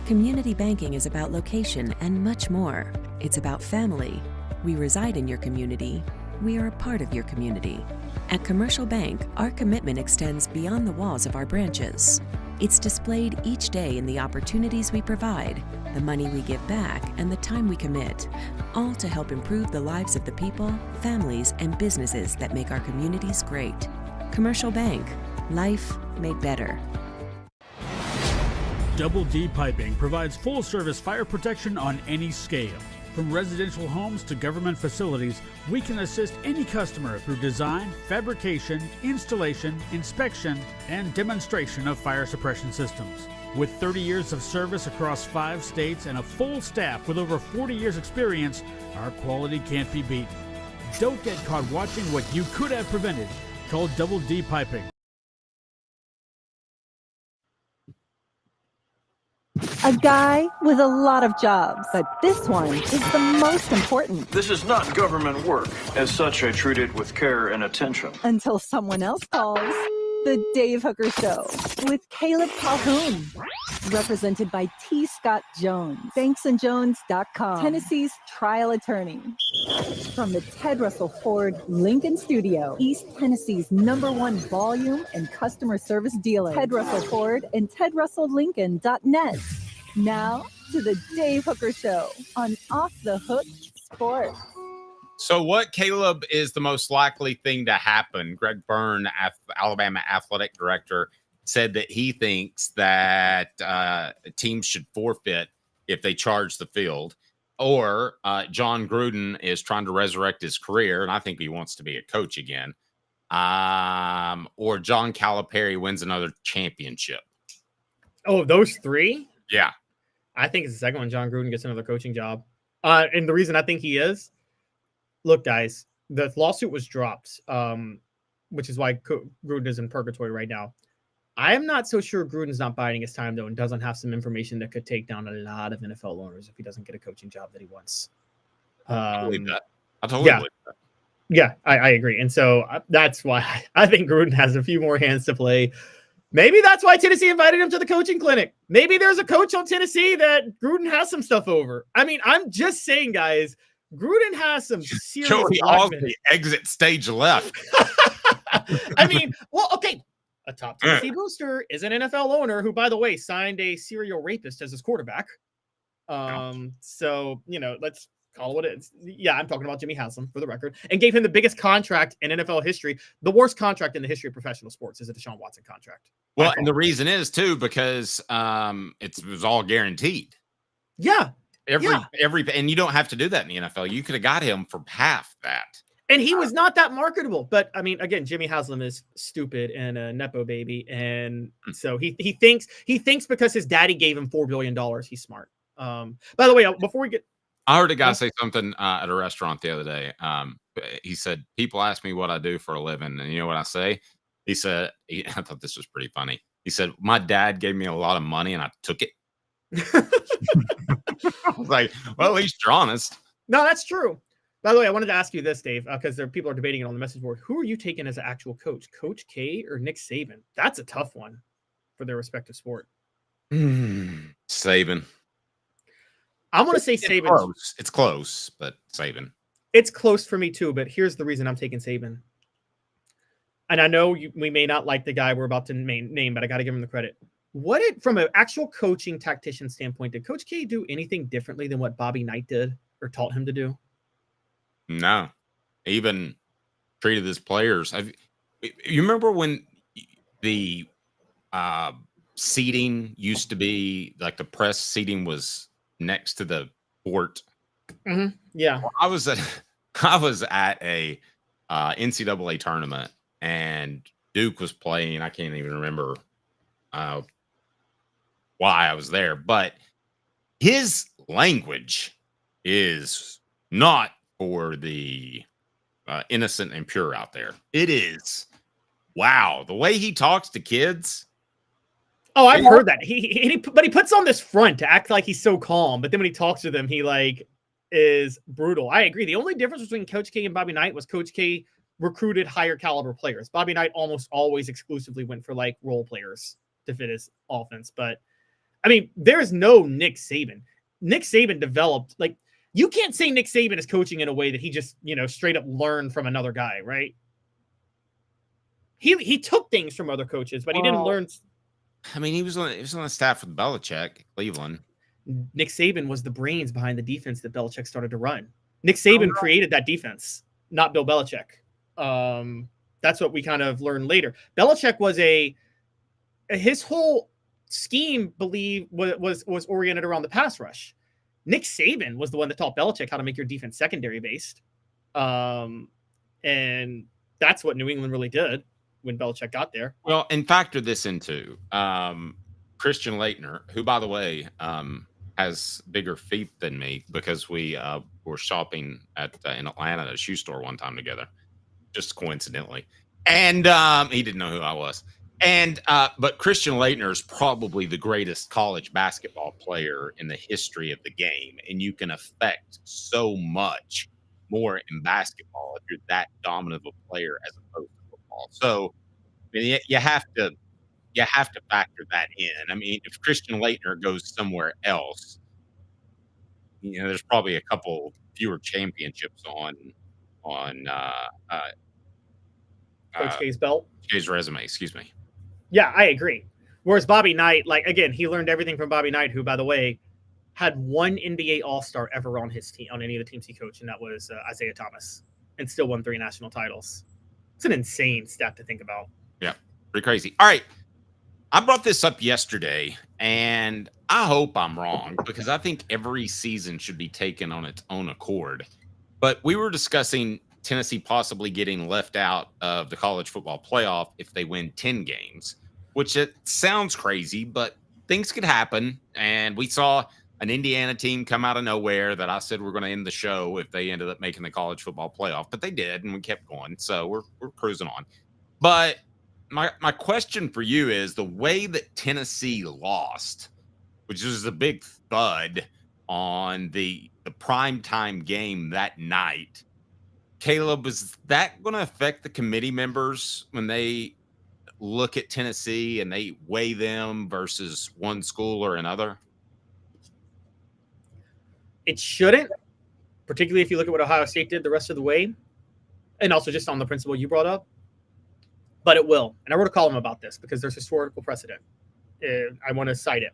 Community banking is about location and much more. It's about family. We reside in your community. We are a part of your community. At Commercial Bank, our commitment extends beyond the walls of our branches. It's displayed each day in the opportunities we provide, the money we give back, and the time we commit, all to help improve the lives of the people, families, and businesses that make our communities great. Commercial Bank, life made better. Double D Piping provides full-service fire protection on any scale. From residential homes to government facilities, we can assist any customer through design, fabrication, installation, inspection, and demonstration of fire suppression systems. With 30 years of service across 5 states and a full staff with over 40 years experience, our quality can't be beaten. Don't get caught watching what you could have prevented. Call Double D Piping. A guy with a lot of jobs, but this one is the most important. This is not government work. As such, I treat it with care and attention. Until someone else calls. The Dave Hooker Show with Calhoun. Represented by T. Scott Jones. BanksandJones.com. Tennessee's trial attorney. From the Ted Russell Ford Lincoln Studio, East Tennessee's #1 volume and customer service dealer. Ted Russell Ford and TedRussellLincoln.net. Now to the Dave Hooker Show on Off the Hook Sports. So what, Caleb, is the most likely thing to happen? Greg Byrne, Alabama athletic director, said that he thinks that teams should forfeit if they charge the field. Or John Gruden is trying to resurrect his career, and I think he wants to be a coach again. Or John Calipari wins another championship. Oh, those three? Yeah. I think it's the second one. John Gruden gets another coaching job. And the reason I think he is, look, guys, the lawsuit was dropped, which is why Gruden is in purgatory right now. I am not so sure Gruden's not biding his time, though, and doesn't have some information that could take down a lot of NFL owners if he doesn't get a coaching job that he wants. I believe that. I totally believe that. Yeah, I agree. And so that's why I think Gruden has a few more hands to play. Maybe that's why Tennessee invited him to the coaching clinic. Maybe there's a coach on Tennessee that Gruden has some stuff over. I mean, I'm just saying, guys, Gruden has some serious Joey Osby exit stage left. I mean, well, okay. A top Tennessee booster is an NFL owner who, by the way, signed a serial rapist as his quarterback. So, let's call it what it is. Yeah, I'm talking about Jimmy Haslam, for the record, and gave him the biggest contract in NFL history. The worst contract in the history of professional sports is a Deshaun Watson contract. Well, and the reason is, too, because it was all guaranteed. Yeah. Every and you don't have to do that in the NFL. You could have got him for half that. And he was not that marketable. But I mean, again, Jimmy Haslam is stupid and a Nepo baby. And so he thinks because his daddy gave him $4 billion, he's smart. By the way, before we get, I heard a guy say something at a restaurant the other day. He said, people ask me what I do for a living. And you know what I say? He said, I thought this was pretty funny. He said, my dad gave me a lot of money and I took it. I was like, well, at least you're honest. No, that's true. By the way, I wanted to ask you this, Dave, because people are debating it on the message board. Who are you taking as an actual coach? Coach K or Nick Saban? That's a tough one for their respective sport. Saban. I'm going to say Saban. It's close, but Saban. It's close for me too, but here's the reason I'm taking Saban. and I know we may not like the guy we're about to name, but I got to give him the credit. From an actual coaching tactician standpoint, did Coach K do anything differently than what Bobby Knight did or taught him to do? No, even treated his players. You remember when the seating used to be like the press seating was next to the court? Mm-hmm. Yeah, well, I was at a NCAA tournament and Duke was playing. I can't even remember why I was there, but his language is not for the innocent and pure out there. It is, wow, the way he talks to kids. Oh, I've heard that. But he puts on this front to act like he's so calm, but then when he talks to them, he is brutal. I agree. The only difference between Coach K and Bobby Knight was Coach K recruited higher caliber players. Bobby Knight almost always exclusively went for role players to fit his offense. But I mean, there's no Nick Saban. Nick Saban developed, you can't say Nick Saban is coaching in a way that he just, straight up learned from another guy, right? He took things from other coaches, but he didn't learn. I mean, he was on the staff with Belichick, Cleveland. Nick Saban was the brains behind the defense that Belichick started to run. Nick Saban created that defense, not Bill Belichick. That's what we kind of learned later. Belichick was his whole scheme was oriented around the pass rush. Nick Saban was the one that taught Belichick how to make your defense secondary based. And that's what New England really did when Belichick got there. Well, and factor this into Christian Laettner, who, by the way, has bigger feet than me because we were shopping in Atlanta at a shoe store one time together, just coincidentally. And he didn't know who I was. And but Christian Laettner is probably the greatest college basketball player in the history of the game, and you can affect so much more in basketball if you're that dominant of a player as opposed to football. So I mean, you have to factor that in. I mean, if Christian Laettner goes somewhere else, there's probably a couple fewer championships on Coach K's belt. K's resume, excuse me. Yeah, I agree. Whereas Bobby Knight, again, he learned everything from Bobby Knight, who, by the way, had one NBA All-Star ever on his team, on any of the teams he coached, and that was Isaiah Thomas, and still won 3 national titles. It's an insane stat to think about. Yeah, pretty crazy. All right, I brought this up yesterday, and I hope I'm wrong because I think every season should be taken on its own accord. But we were discussing Tennessee possibly getting left out of the college football playoff if they win 10 games, which it sounds crazy, but things could happen. And we saw an Indiana team come out of nowhere that I said we're going to end the show if they ended up making the college football playoff, but they did, and we kept going. So we're cruising on. But my question for you is the way that Tennessee lost, which was a big thud on the primetime game that night. Caleb, is that going to affect the committee members when they look at Tennessee and they weigh them versus one school or another? It shouldn't, particularly if you look at what Ohio State did the rest of the way, and also just on the principle you brought up. But it will. And I wrote a column about this because there's historical precedent. I want to cite it.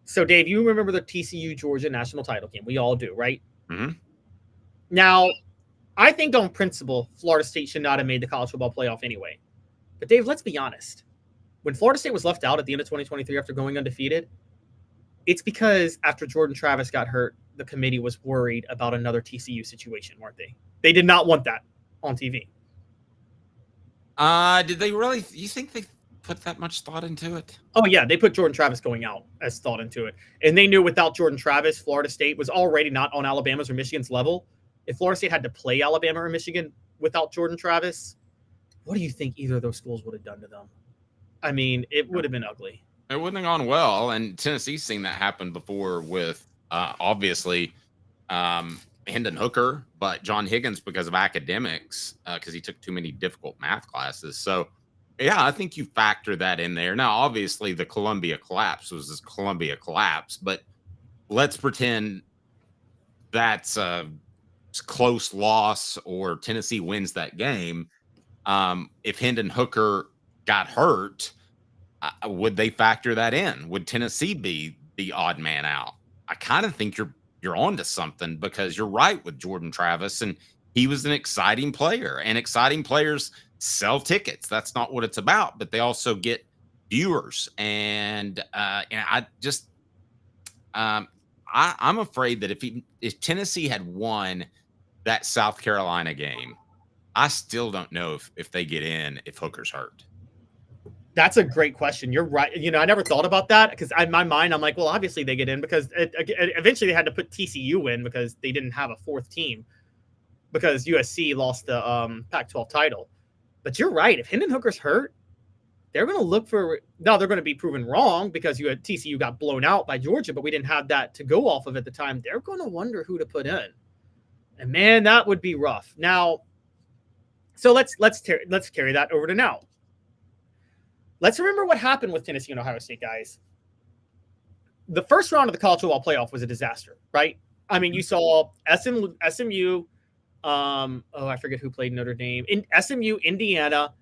So, Dave, you remember the TCU-Georgia national title game. We all do, right? Mm-hmm. Now, I think on principle, Florida State should not have made the college football playoff anyway. But, Dave, let's be honest. When Florida State was left out at the end of 2023 after going undefeated, it's because after Jordan Travis got hurt, the committee was worried about another TCU situation, weren't they? They did not want that on TV. Did they really? You think they put that much thought into it? Oh, yeah. They put Jordan Travis going out as thought into it. And they knew without Jordan Travis, Florida State was already not on Alabama's or Michigan's level. If Florida State had to play Alabama or Michigan without Jordan Travis, what do you think either of those schools would have done to them? I mean, it would have been ugly. It wouldn't have gone well. And Tennessee's seen that happen before with, obviously, Hendon Hooker, but John Higgins because of academics, because he took too many difficult math classes. So, yeah, I think you factor that in there. Now, obviously, the Columbia collapse was this Columbia collapse, but let's pretend that's a close loss or Tennessee wins that game. If Hendon Hooker got hurt, would they factor that in? Would Tennessee be the odd man out? I kind of think you're onto something, because you're right with Jordan Travis, and he was an exciting player, and exciting players sell tickets. That's not what it's about, but they also get viewers. And I just I'm afraid that if Tennessee had won that South Carolina game, I still don't know if they get in if Hooker's hurt. That's a great question. You're right. I never thought about that, because in my mind, I'm like, well, obviously they get in, because eventually they had to put TCU in because they didn't have a fourth team, because USC lost the Pac-12 title. But you're right. If Hendon Hooker's hurt, they're going to look for – now they're going to be proven wrong, because TCU got blown out by Georgia, but we didn't have that to go off of at the time. They're going to wonder who to put in. And, man, that would be rough. Now, so let's carry that over to now. Let's remember what happened with Tennessee and Ohio State, guys. The first round of the college football playoff was a disaster, right? I mean, you saw SMU, I forget who played Notre Dame. SMU, Indiana,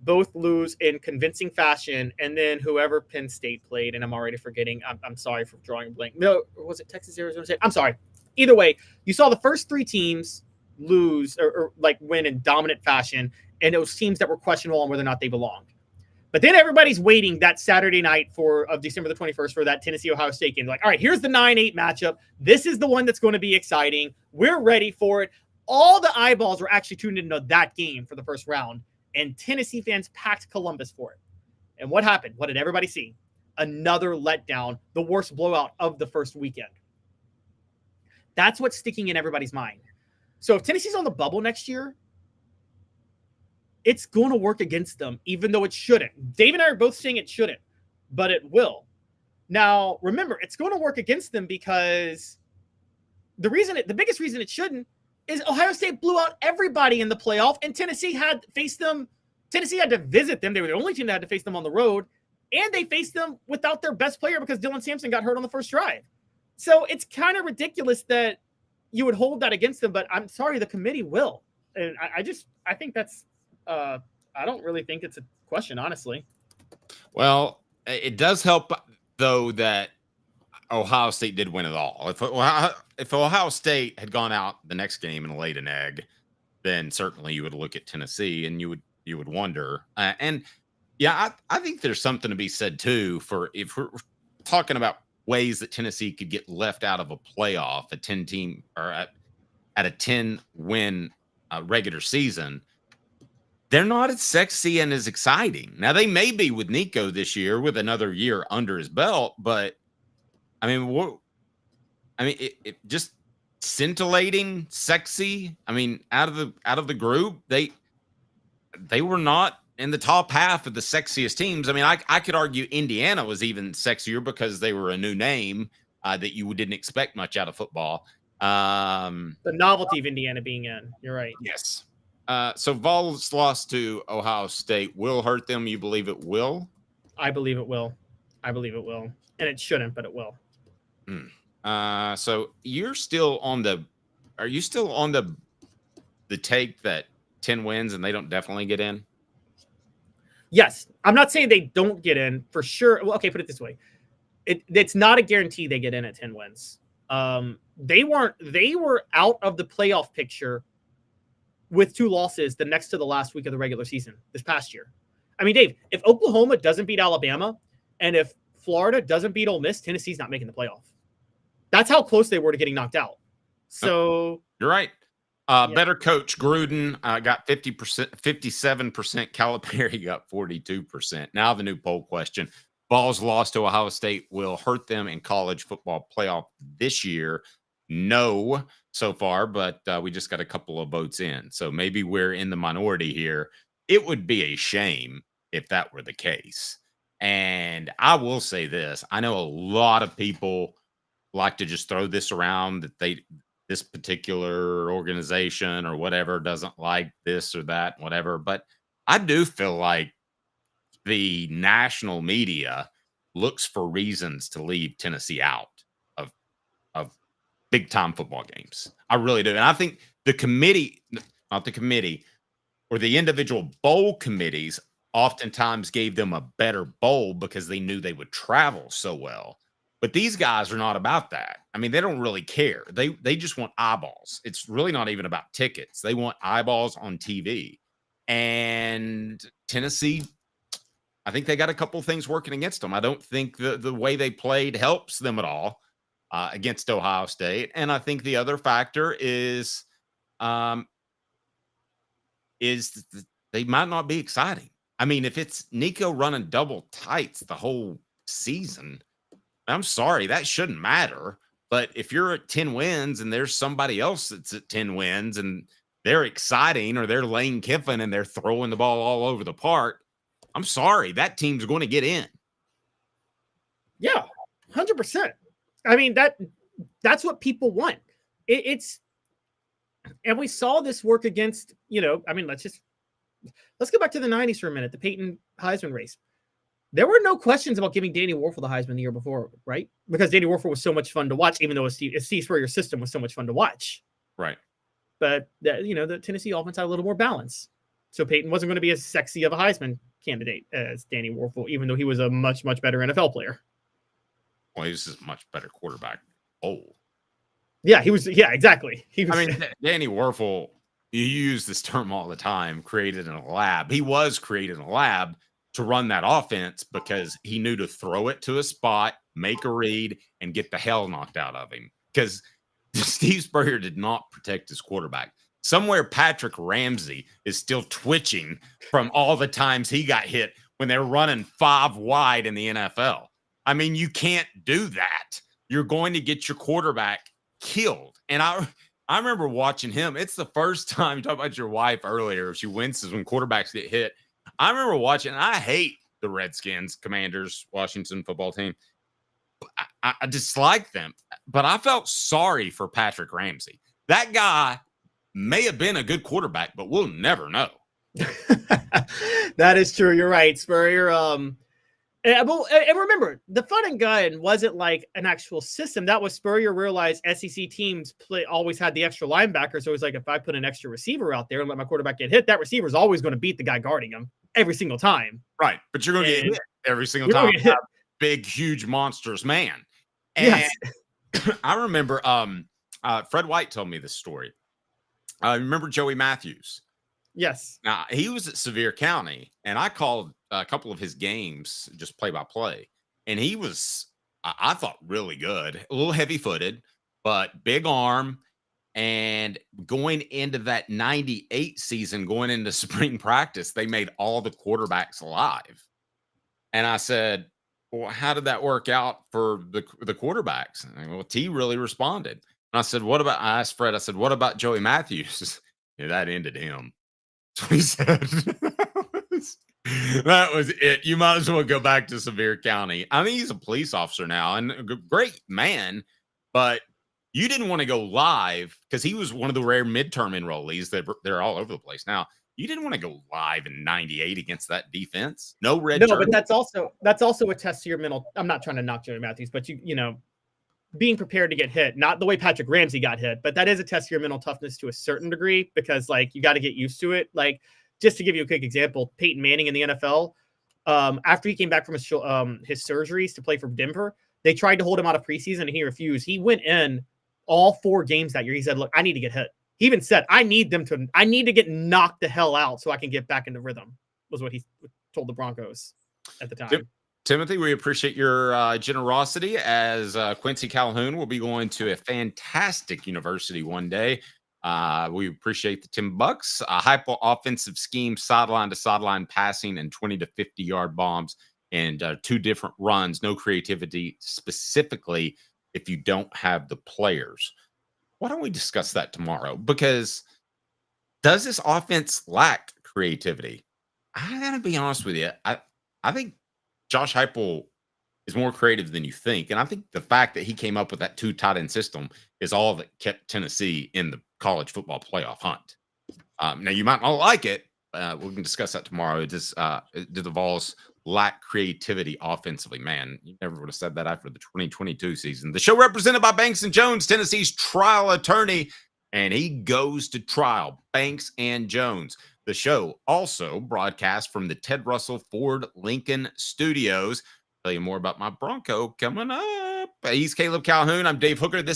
both lose in convincing fashion, and then whoever Penn State played, and I'm already forgetting. I'm sorry for drawing a blank. No, was it Texas, Arizona State? I'm sorry. Either way, you saw the first three teams lose or win in dominant fashion, and it was teams that were questionable on whether or not they belonged. But then everybody's waiting that Saturday night of December the 21st for that Tennessee-Ohio State game. Like, all right, here's the 9-8 matchup. This is the one that's going to be exciting. We're ready for it. All the eyeballs were actually tuned into that game for the first round, and Tennessee fans packed Columbus for it. And what happened? What did everybody see? Another letdown, the worst blowout of the first weekend. That's what's sticking in everybody's mind. So if Tennessee's on the bubble next year, it's going to work against them, even though it shouldn't. Dave and I are both saying it shouldn't, but it will. Now, remember, it's going to work against them because the biggest reason it shouldn't is Ohio State blew out everybody in the playoff, and Tennessee had faced them. Tennessee had to visit them. They were the only team that had to face them on the road, and they faced them without their best player because Dylan Sampson got hurt on the first drive. So it's kind of ridiculous that you would hold that against them, but I'm sorry, the committee will. And I think that's, I don't really think it's a question, honestly. Well, it does help, though, that Ohio State did win it all. If Ohio State had gone out the next game and laid an egg, then certainly you would look at Tennessee and you would wonder. And yeah, I think there's something to be said too for if we're talking about ways that Tennessee could get left out of a playoff, a 10-team or at a 10-win regular season. They're not as sexy and as exciting. Now, they may be with Nico this year with another year under his belt, but I mean, it just scintillating, sexy. I mean, out of the group, they were not in the top half of the sexiest teams. I mean, I could argue Indiana was even sexier because they were a new name that you didn't expect much out of football. The novelty of Indiana being in. You're right. Yes. So Vols lost to Ohio State will hurt them. You believe it will? I believe it will. And it shouldn't, but it will. So you're still on the take that 10 wins and they don't definitely get in? Yes. I'm not saying they don't get in for sure. Well, okay, put it this way. It's not a guarantee they get in at 10 wins. They were out of the playoff picture with 2 losses the next to the last week of the regular season this past year. I mean, Dave, if Oklahoma doesn't beat Alabama and if Florida doesn't beat Ole Miss, Tennessee's not making the playoff. That's how close they were to getting knocked out. So you're right. Better coach Gruden got 57%. Calipari got 42%. Now the new poll question. Vols lost to Ohio State will hurt them in college football playoff this year. No, so far, but we just got a couple of votes in. So maybe we're in the minority here. It would be a shame if that were the case. And I will say this. I know a lot of people like to just throw this around that this particular organization or whatever doesn't like this or that, whatever. But I do feel like the national media looks for reasons to leave Tennessee out of big time football games. I really do. And I think the committee, not the committee, or the individual bowl committees oftentimes gave them a better bowl because they knew they would travel so well. But these guys are not about that. I mean, they don't really care. They just want eyeballs. It's really not even about tickets. They want eyeballs on TV. And Tennessee, I think they got a couple of things working against them. I don't think the way they played helps them at all against Ohio State. And I think the other factor is they might not be exciting. I mean, if it's Nico running double tights the whole season, I'm sorry, that shouldn't matter. But if you're at 10 wins and there's somebody else that's at 10 wins and they're exciting, or they're Lane Kiffin and they're throwing the ball all over the park, I'm sorry, that team's going to get in. Yeah, 100%. I mean, that's what people want. And we saw this work against, I mean, let's go back to the 90s for a minute, the Peyton Heisman race. There were no questions about giving Danny Warfel the Heisman the year before, right? Because Danny Warfel was so much fun to watch, even though Steve Spurrier's system was so much fun to watch. Right. But, the Tennessee offense had a little more balance. So Peyton wasn't going to be as sexy of a Heisman candidate as Danny Warfel, even though he was a much, much better NFL player. Well, he was a much better quarterback. Oh. Yeah, he was. Yeah, exactly. Danny Warfel, you use this term all the time, created in a lab. He was created in a lab to run that offense because he knew to throw it to a spot, make a read, and get the hell knocked out of him. Because Steve Spurrier did not protect his quarterback. Somewhere Patrick Ramsey is still twitching from all the times he got hit when they're running 5 wide in the NFL. I mean, you can't do that. You're going to get your quarterback killed. And I remember watching him. It's the first time, you talk about your wife earlier, she winces when quarterbacks get hit. I remember watching, and I hate the Redskins, Commanders, Washington football team. I dislike them, but I felt sorry for Patrick Ramsey. That guy may have been a good quarterback, but we'll never know. That is true. You're right, Spurrier. And remember, the fun and gun wasn't like an actual system. That was Spurrier realized SEC teams always had the extra linebacker. So it was like, if I put an extra receiver out there and let my quarterback get hit, that receiver is always going to beat the guy guarding him every single time. Right. But you're going to get hit every single time. Big, huge, monstrous man. And yes. I remember Fred White told me this story. I remember Joey Matthews. Yes. Now, he was at Sevier County, and I called a couple of his games, just play-by-play. And he was, I thought, really good. A little heavy-footed, but big arm. And going into that 98 season, going into spring practice, they made all the quarterbacks alive. And I said, well, how did that work out for the quarterbacks? And well, T really responded. And I said, I asked Fred, I said, what about Joey Matthews? Yeah, that ended him. So he said, that was it. You might as well go back to Sevier County. I mean, he's a police officer now and a great man, but you didn't want to go live because he was one of the rare midterm enrollees that they're all over the place now. You didn't want to go live in 98 against that defense. No red. No, but that's also a test to your mental. I'm not trying to knock Joey Matthews, but being prepared to get hit, not the way Patrick Ramsey got hit, but that is a test to your mental toughness to a certain degree because you got to get used to it. Just to give you a quick example, Peyton Manning in the NFL, after he came back from his surgeries to play for Denver, they tried to hold him out of preseason and he refused. He went in all 4 games that year. He said, look, I need to get hit. He even said, I need to get knocked the hell out so I can get back into rhythm, was what he told the Broncos at the time. Timothy, we appreciate your generosity as Quincy Calhoun will be going to a fantastic university one day. We appreciate the Tim Bucks, hyper offensive scheme, sideline to sideline passing and 20 to 50 yard bombs and 2 different runs, no creativity specifically if you don't have the players. Why don't we discuss that tomorrow? Because does this offense lack creativity? I gotta be honest with you. I think Josh Heupel is more creative than you think. And I think the fact that he came up with that 2 tight end system is all that kept Tennessee in the college football playoff hunt. Now, you might not like it. We can discuss that tomorrow. Do the Vols lack creativity offensively? Man, you never would have said that after the 2022 season. The show represented by Banks & Jones, Tennessee's trial attorney, and he goes to trial. Banks & Jones. The show also broadcast from the Ted Russell Ford Lincoln Studios. Tell you more about my Bronco coming up. He's Caleb Calhoun. I'm Dave Hooker. This